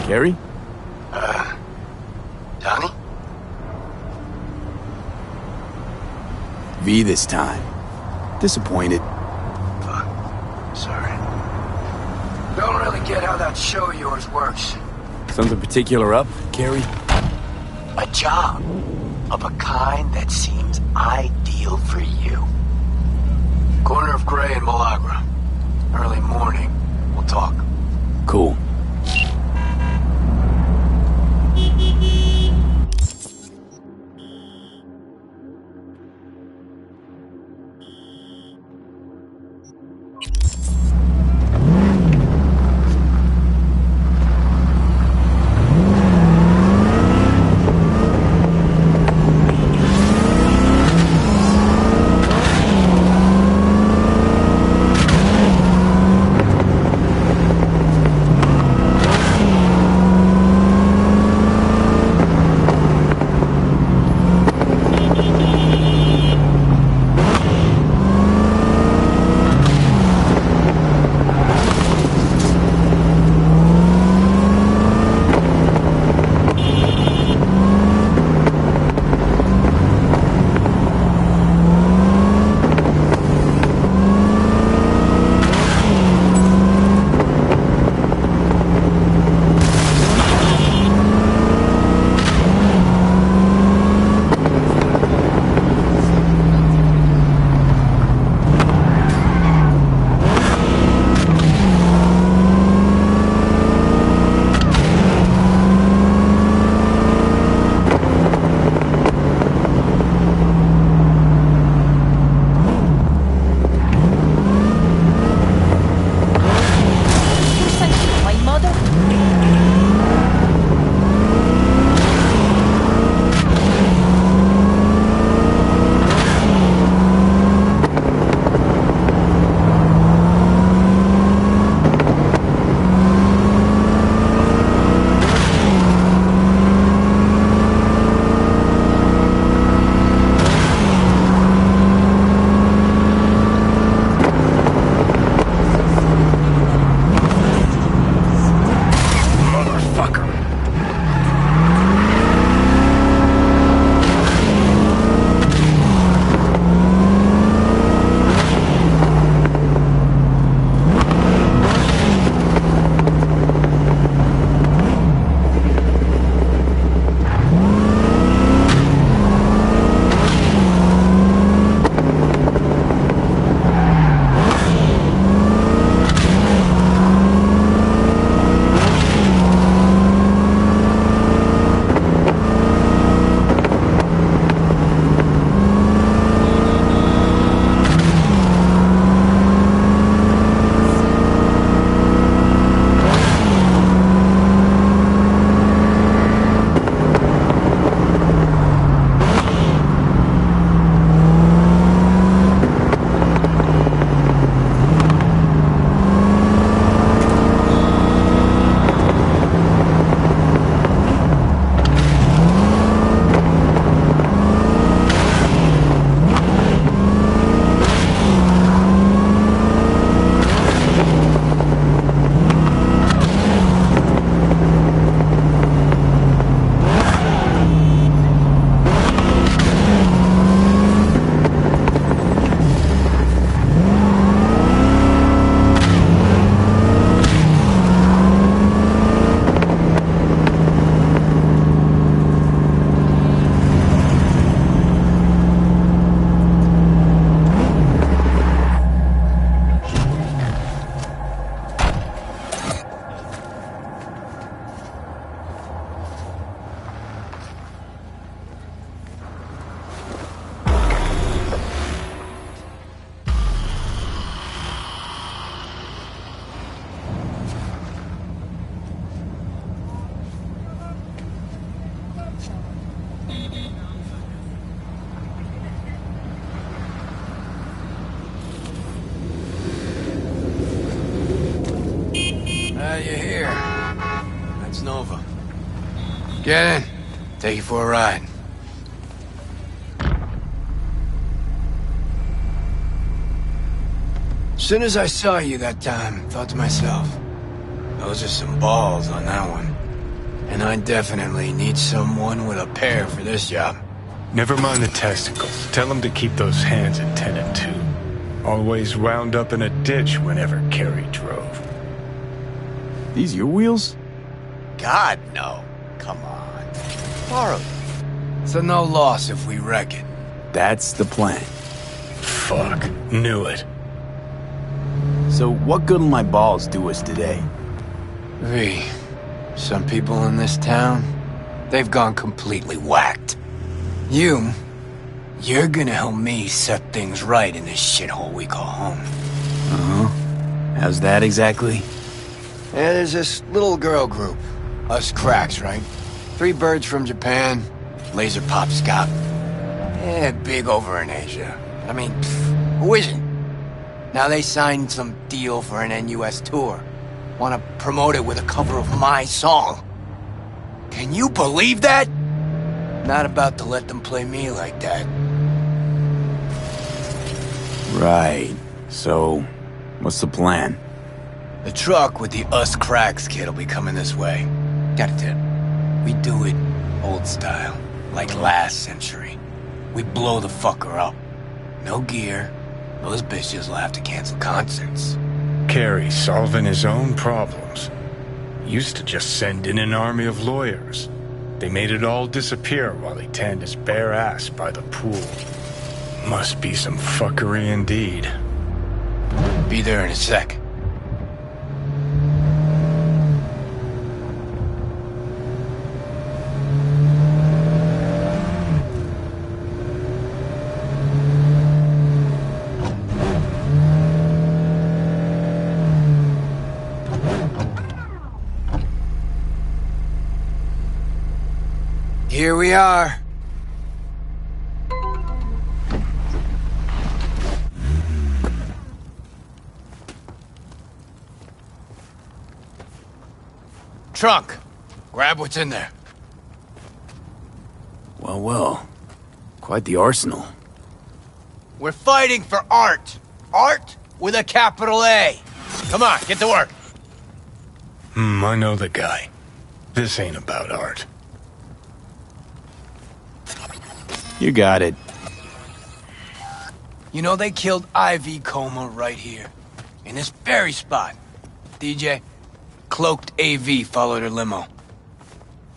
D: Carrie?
H: Donnie?
D: V this time. Disappointed.
H: Fuck. Sorry. Don't really get how that show of yours works.
D: Something particular up, Carrie?
H: A job of a kind that seems ideal for you. Corner of Gray and Malagra. Early morning. We'll talk.
D: Cool.
O: You're here. That's Nova. Get in. Take you for a ride. As soon as I saw you that time, thought to myself, those are some balls on that one. I definitely need someone with a pair for this job.
F: Never mind the testicles. Tell him to keep those hands attended to. Always wound up in a ditch whenever Carrie drove.
D: These your wheels?
O: God, no. Come on. Borrowed. So no loss if we wreck it.
D: That's the plan.
F: Fuck. Knew it.
D: So what good will my balls do us today?
O: V, some people in this town, they've gone completely whacked. You're gonna help me set things right in this shithole we call home.
D: Uh-huh. How's that exactly?
O: Yeah, there's this little girl group. Us cracks, right? 3 birds from Japan, laser pop scout. Yeah, big over in Asia. I mean, who isn't? Now they signed some deal for an NUS tour. Want to promote it with a cover of my song. Can you believe that? Not about to let them play me like that.
D: Right. So, what's the plan?
O: The truck with the Us Cracks kid will be coming this way. Got a tip. We do it old style, like last century. We blow the fucker up. No gear. Those bitches will have to cancel concerts.
F: Carrie solving his own problems. Used to just send in an army of lawyers. They made it all disappear while he tanned his bare ass by the pool. Must be some fuckery indeed.
O: Be there in a sec. Here we are. Trunk. Grab what's in there.
D: Well, well. Quite the arsenal.
O: We're fighting for art. Art with a capital A. Come on, get to work.
F: I know the guy. This ain't about art.
D: You got it.
O: You know they killed Ivy Coma right here. In this very spot. DJ, cloaked AV followed her limo.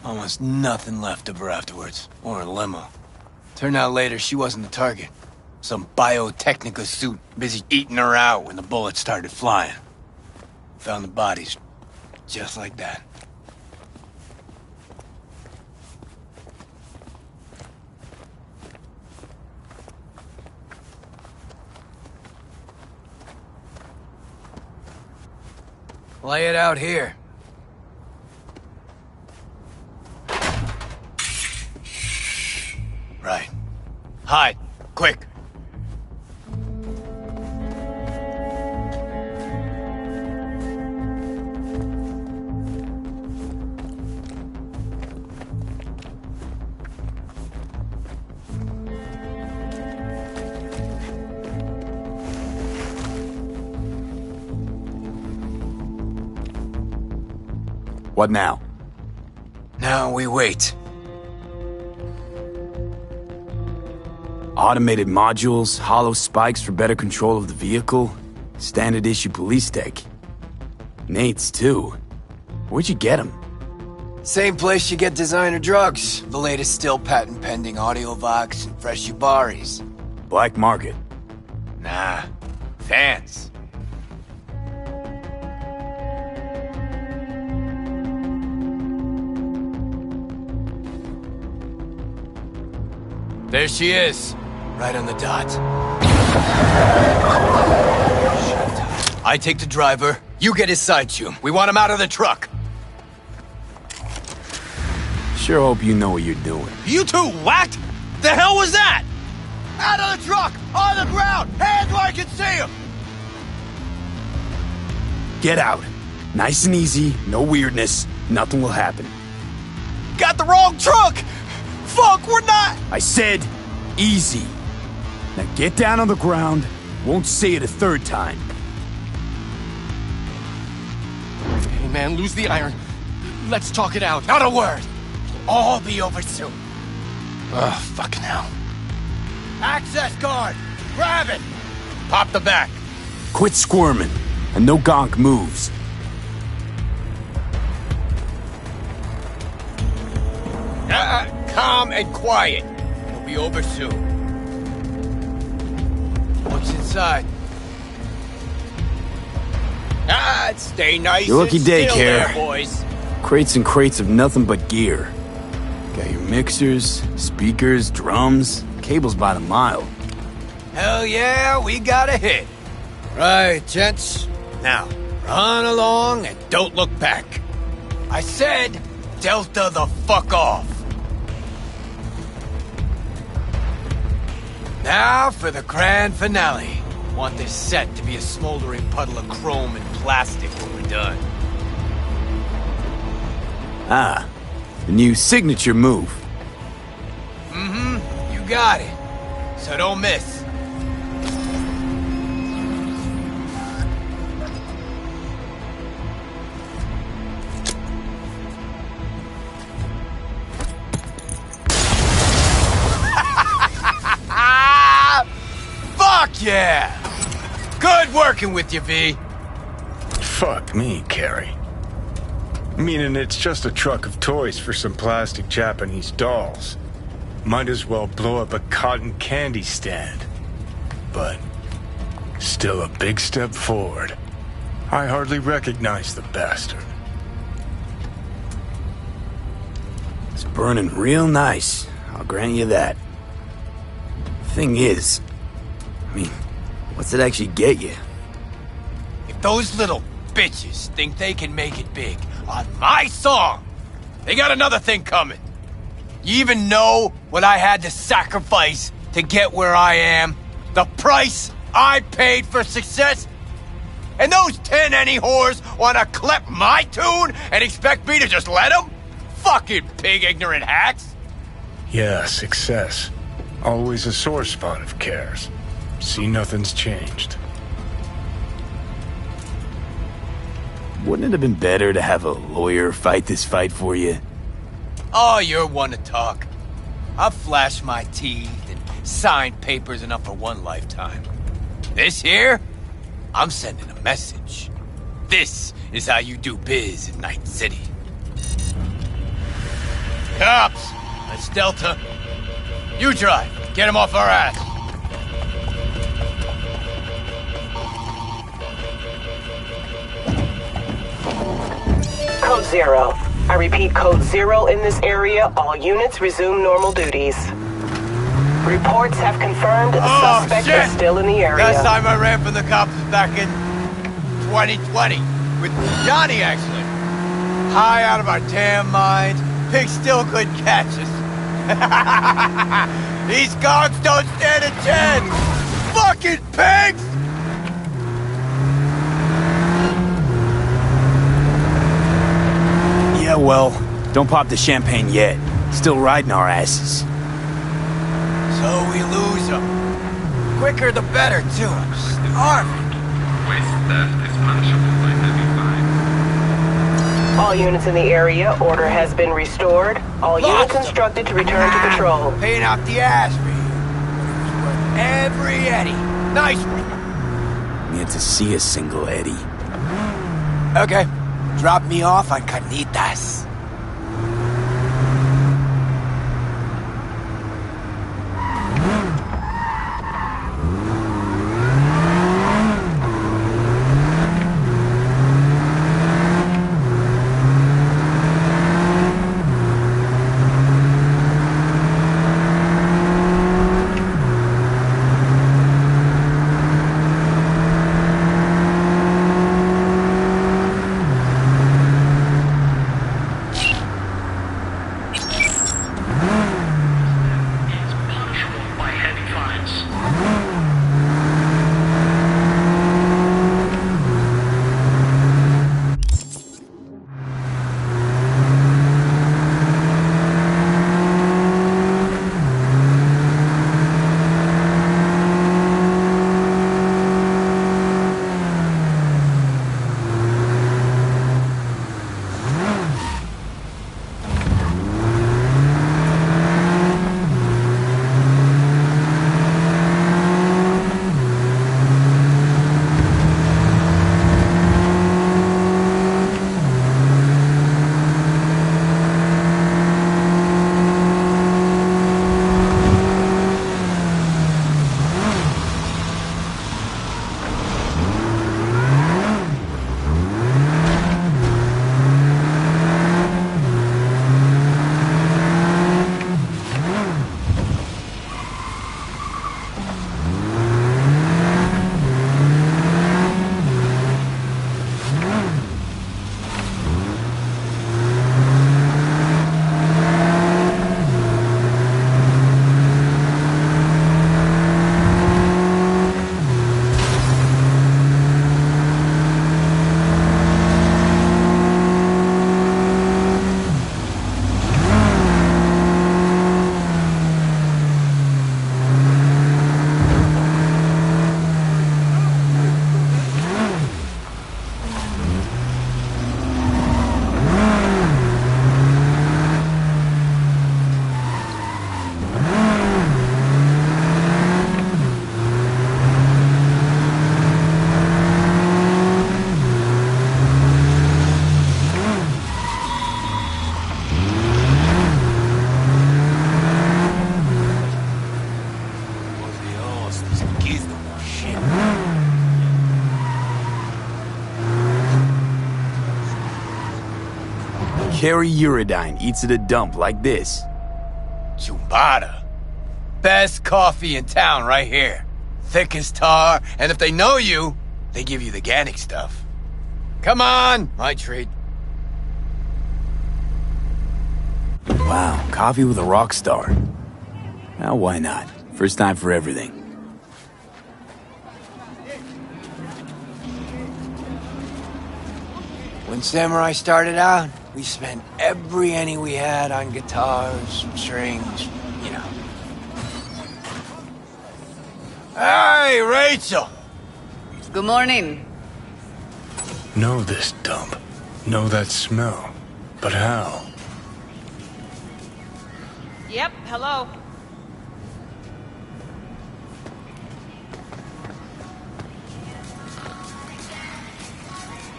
O: Almost nothing left of her afterwards. Or her limo. Turned out later she wasn't the target. Some Biotechnica suit busy eating her out when the bullets started flying. Found the bodies. Just like that. Lay it out here. Right. Hide. Quick.
D: What now?
O: Now we wait.
D: Automated modules, hollow spikes for better control of the vehicle, standard issue police tech. Nate's too. Where'd you get them?
O: Same place you get designer drugs. The latest still patent pending Audiovox and fresh Ubaris.
D: Black market.
O: Nah. Fans. There she is. Right on the dot. I take the driver. You get his side tune. We want him out of the truck.
D: Sure hope you know what you're doing.
I: You two whacked? The hell was that? Out of the truck! On the ground! Hands where I can see him!
D: Get out. Nice and easy, no weirdness, nothing will happen.
I: Got the wrong truck! Fuck, we're not!
D: I said, easy. Now get down on the ground, won't say it a third time.
I: Hey man, lose the iron.
O: Let's talk it out. Not a word. All be over soon. Ugh, fucking hell. Access guard! Grab it! Pop the back.
D: Quit squirming, and no gonk moves.
O: Calm and quiet. We'll be over soon. What's inside? Stay nice
D: Your lucky
O: and
D: day,
O: still
D: Care.
O: there, boys.
D: Crates and crates of nothing but gear. Got your mixers, speakers, drums, cables by the mile.
O: Hell yeah, we got a hit. Right, gents. Now, run along and don't look back. I said, Delta the fuck off. Now for the grand finale. Want this set to be a smoldering puddle of chrome and plastic when we're done.
D: Ah, the new signature move.
O: Mm-hmm, you got it. So don't miss. Fuck yeah! Good working with you, V.
F: Fuck me, Carrie. Meaning it's just a truck of toys for some plastic Japanese dolls. Might as well blow up a cotton candy stand. But still a big step forward. I hardly recognize the bastard.
D: It's burning real nice, I'll grant you that. Thing is, I mean, what's it actually get you?
O: If those little bitches think they can make it big on my song, they got another thing coming. You even know what I had to sacrifice to get where I am? The price I paid for success? And those 10 any whores want to clip my tune and expect me to just let them? Fucking pig ignorant hacks!
F: Yeah, success. Always a sore spot of Cares. See, nothing's changed.
D: Wouldn't it have been better to have a lawyer fight this fight for you?
O: Oh, you're one to talk. I've flashed my teeth and signed papers enough for one lifetime. This here, I'm sending a message. This is how you do biz in Night City. Cops! That's Delta. You drive. Get him off our ass.
U: Code 0. I repeat, Code 0 in this area. All units resume normal duties. Reports have confirmed the suspect is still in the area.
O: Last time I ran from the cops was back in 2020. With Johnny, actually. High out of our damn minds. Pigs still couldn't catch us. These guards don't stand a chance! Fucking pigs!
D: Yeah, well, don't pop the champagne yet. Still riding our asses.
O: So we lose them. Quicker the better, too. I'm starving.
V: Waste theft is punishable by heavy fines.
U: All units in the area, order has been restored. All units instructed to return to patrol.
O: Paying out the ass for you. Every Eddie. Nice one.
D: Need to see a single Eddie.
O: Okay. Drop me off on Carnitas.
D: Carrie Uridine eats at a dump like this.
O: Chumbada. Best coffee in town right here. Thick as tar, and if they know you, they give you the organic stuff. Come on, my treat.
D: Wow, coffee with a rock star. Well, why not? First time for everything.
O: When Samurai started out, we spent every penny we had on guitars, strings, you know. Hey, Rachel!
N: Good morning.
F: Know this dump. Know that smell. But how?
J: Yep, hello.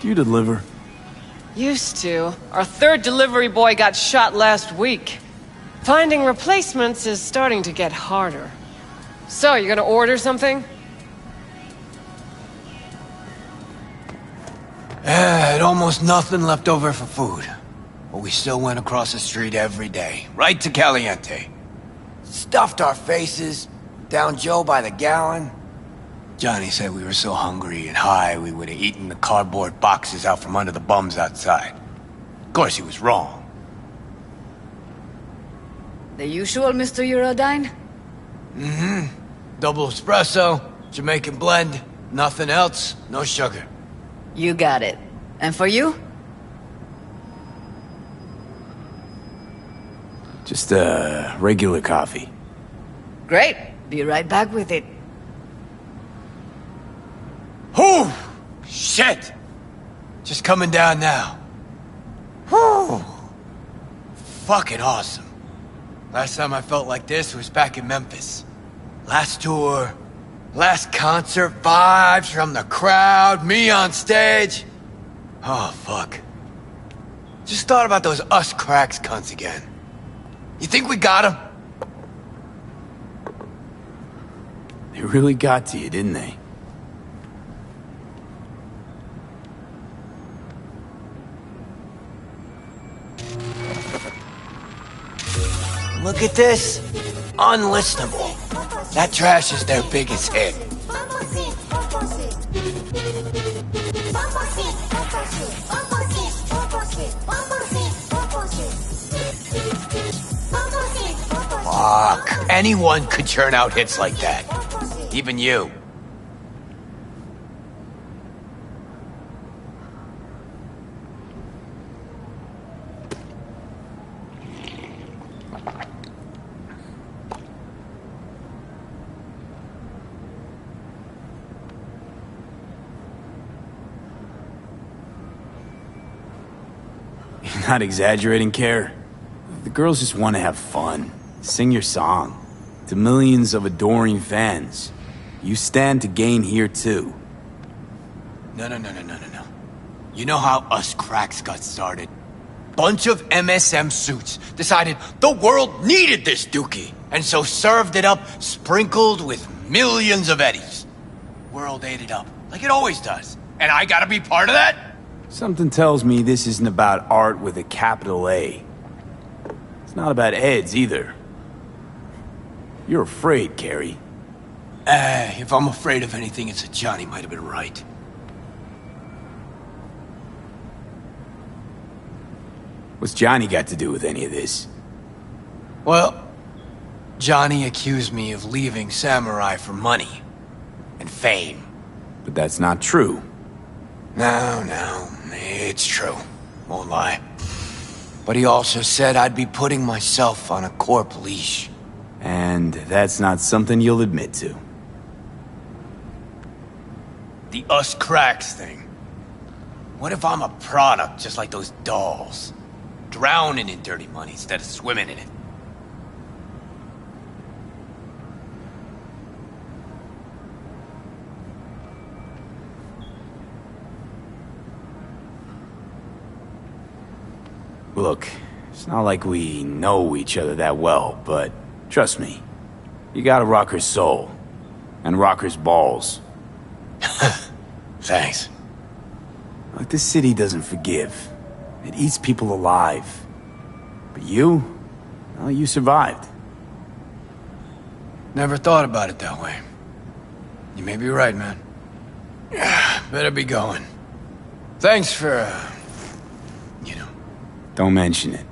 D: Do you deliver?
J: Used to. Our third delivery boy got shot last week. Finding replacements is starting to get harder. So, you gonna order something?
O: Had almost nothing left over for food. But we still went across the street every day, right to Caliente. Stuffed our faces, down Joe by the gallon. Johnny said we were so hungry and high we would have eaten the cardboard boxes out from under the bums outside. Of course, he was wrong.
N: The usual, Mr. Uridine?
O: Mm-hmm. Double espresso, Jamaican blend, nothing else, no sugar.
N: You got it. And for you?
D: Just regular coffee.
N: Great. Be right back with it.
O: Whew! Shit! Just coming down now. Whew! Fucking awesome. Last time I felt like this was back in Memphis. Last tour, last concert, vibes from the crowd, me on stage. Oh, fuck. Just thought about those us cracks cunts again. You think we got them?
D: They really got to you, didn't they?
O: Look at this. Unlistenable. That trash is their biggest hit. Fuck. Anyone could churn out hits like that. Even you.
D: You're not exaggerating, Care. The girls just want to have fun. Sing your song. To millions of adoring fans. You stand to gain here, too.
O: No. You know how us cracks got started? Bunch of MSM suits decided the world needed this dookie, and so served it up sprinkled with millions of eddies. World ate it up, like it always does. And I gotta be part of that?
D: Something tells me this isn't about art with a capital A. It's not about Eds, either. You're afraid, Carrie.
O: If I'm afraid of anything, it's that Johnny might have been right.
D: What's Johnny got to do with any of this?
O: Well, Johnny accused me of leaving Samurai for money. And fame.
D: But that's not true.
O: No, it's true. Won't lie. But he also said I'd be putting myself on a corp leash.
D: And that's not something you'll admit to.
O: The us cracks thing. What if I'm a product just like those dolls? Drowning in dirty money instead of swimming in it.
D: Look, it's not like we know each other that well, but trust me, you got a rocker's soul. And rocker's balls.
O: Thanks.
D: Look, this city doesn't forgive. It eats people alive. But you? Well, you survived.
O: Never thought about it that way. You may be right, man. Better be going. Thanks for,
D: Don't mention it.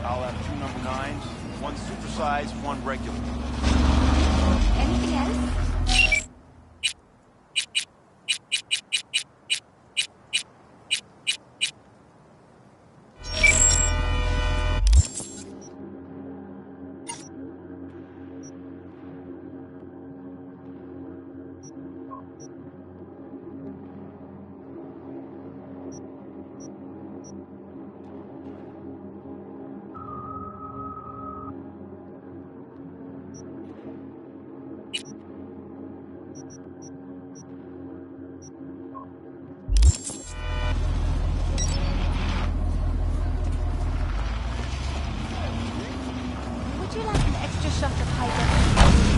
Q: I'll have 2 number 9s, 1 supersize, 1 regular.
T: Anything else? Would you like an extra shot of high definition?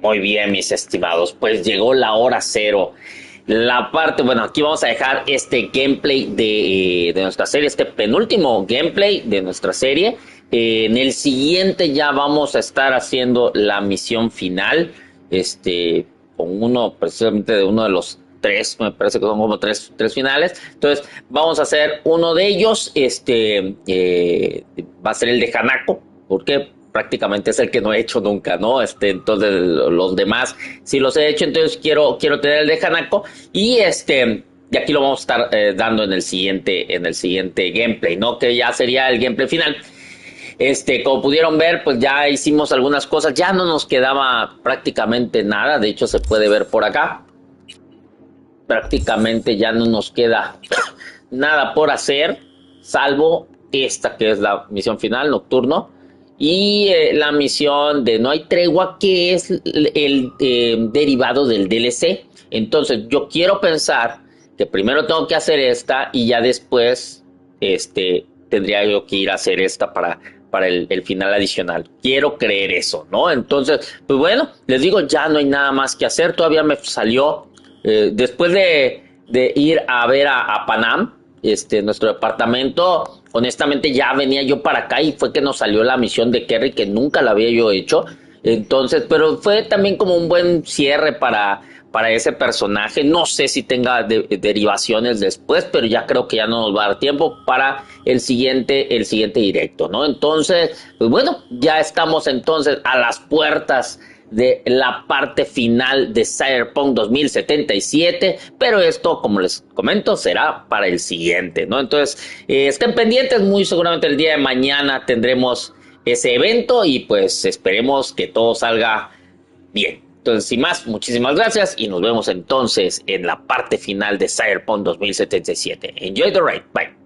A: Muy bien, mis estimados, pues llegó la hora cero. La parte, bueno, aquí vamos a dejar este gameplay de nuestra serie, este penúltimo gameplay de nuestra serie. En el siguiente ya vamos a estar haciendo la misión final, con uno, precisamente de uno de los tres, me parece que son como tres finales. Entonces, vamos a hacer uno de ellos, va a ser el de Hanako, porque prácticamente es el que no he hecho nunca, ¿no? Entonces los demás sí los he hecho, entonces quiero tener el de Hanako y y aquí lo vamos a estar dando en el siguiente gameplay, ¿no? Que ya sería el gameplay final. Como pudieron ver, pues ya hicimos algunas cosas, ya no nos quedaba prácticamente nada, de hecho se puede ver por acá. Prácticamente ya no nos queda nada por hacer, salvo esta que es la misión final, nocturno. Y la misión de No hay tregua, que es el derivado del DLC. Entonces yo quiero pensar que primero tengo que hacer esta y ya después tendría yo que ir a hacer esta para el final adicional. Quiero creer eso, ¿no? Entonces, pues bueno, les digo, ya no hay nada más que hacer. Todavía me salió, después de ir a ver a Panam, nuestro departamento, honestamente ya venía yo para acá y fue que nos salió la misión de Kerry, que nunca la había yo hecho. Entonces, pero fue también como un buen cierre para ese personaje. No sé si tenga derivaciones después, pero ya creo que ya no nos va a dar tiempo para el siguiente directo, ¿no? Entonces, pues bueno, ya estamos entonces a las puertas de la parte final de Cyberpunk 2077, pero esto, como les comento, será para el siguiente, ¿no? Entonces, estén pendientes, muy seguramente el día de mañana tendremos ese evento y pues esperemos que todo salga bien. Entonces, sin más, muchísimas gracias y nos vemos entonces en la parte final de Cyberpunk 2077. Enjoy the ride, bye.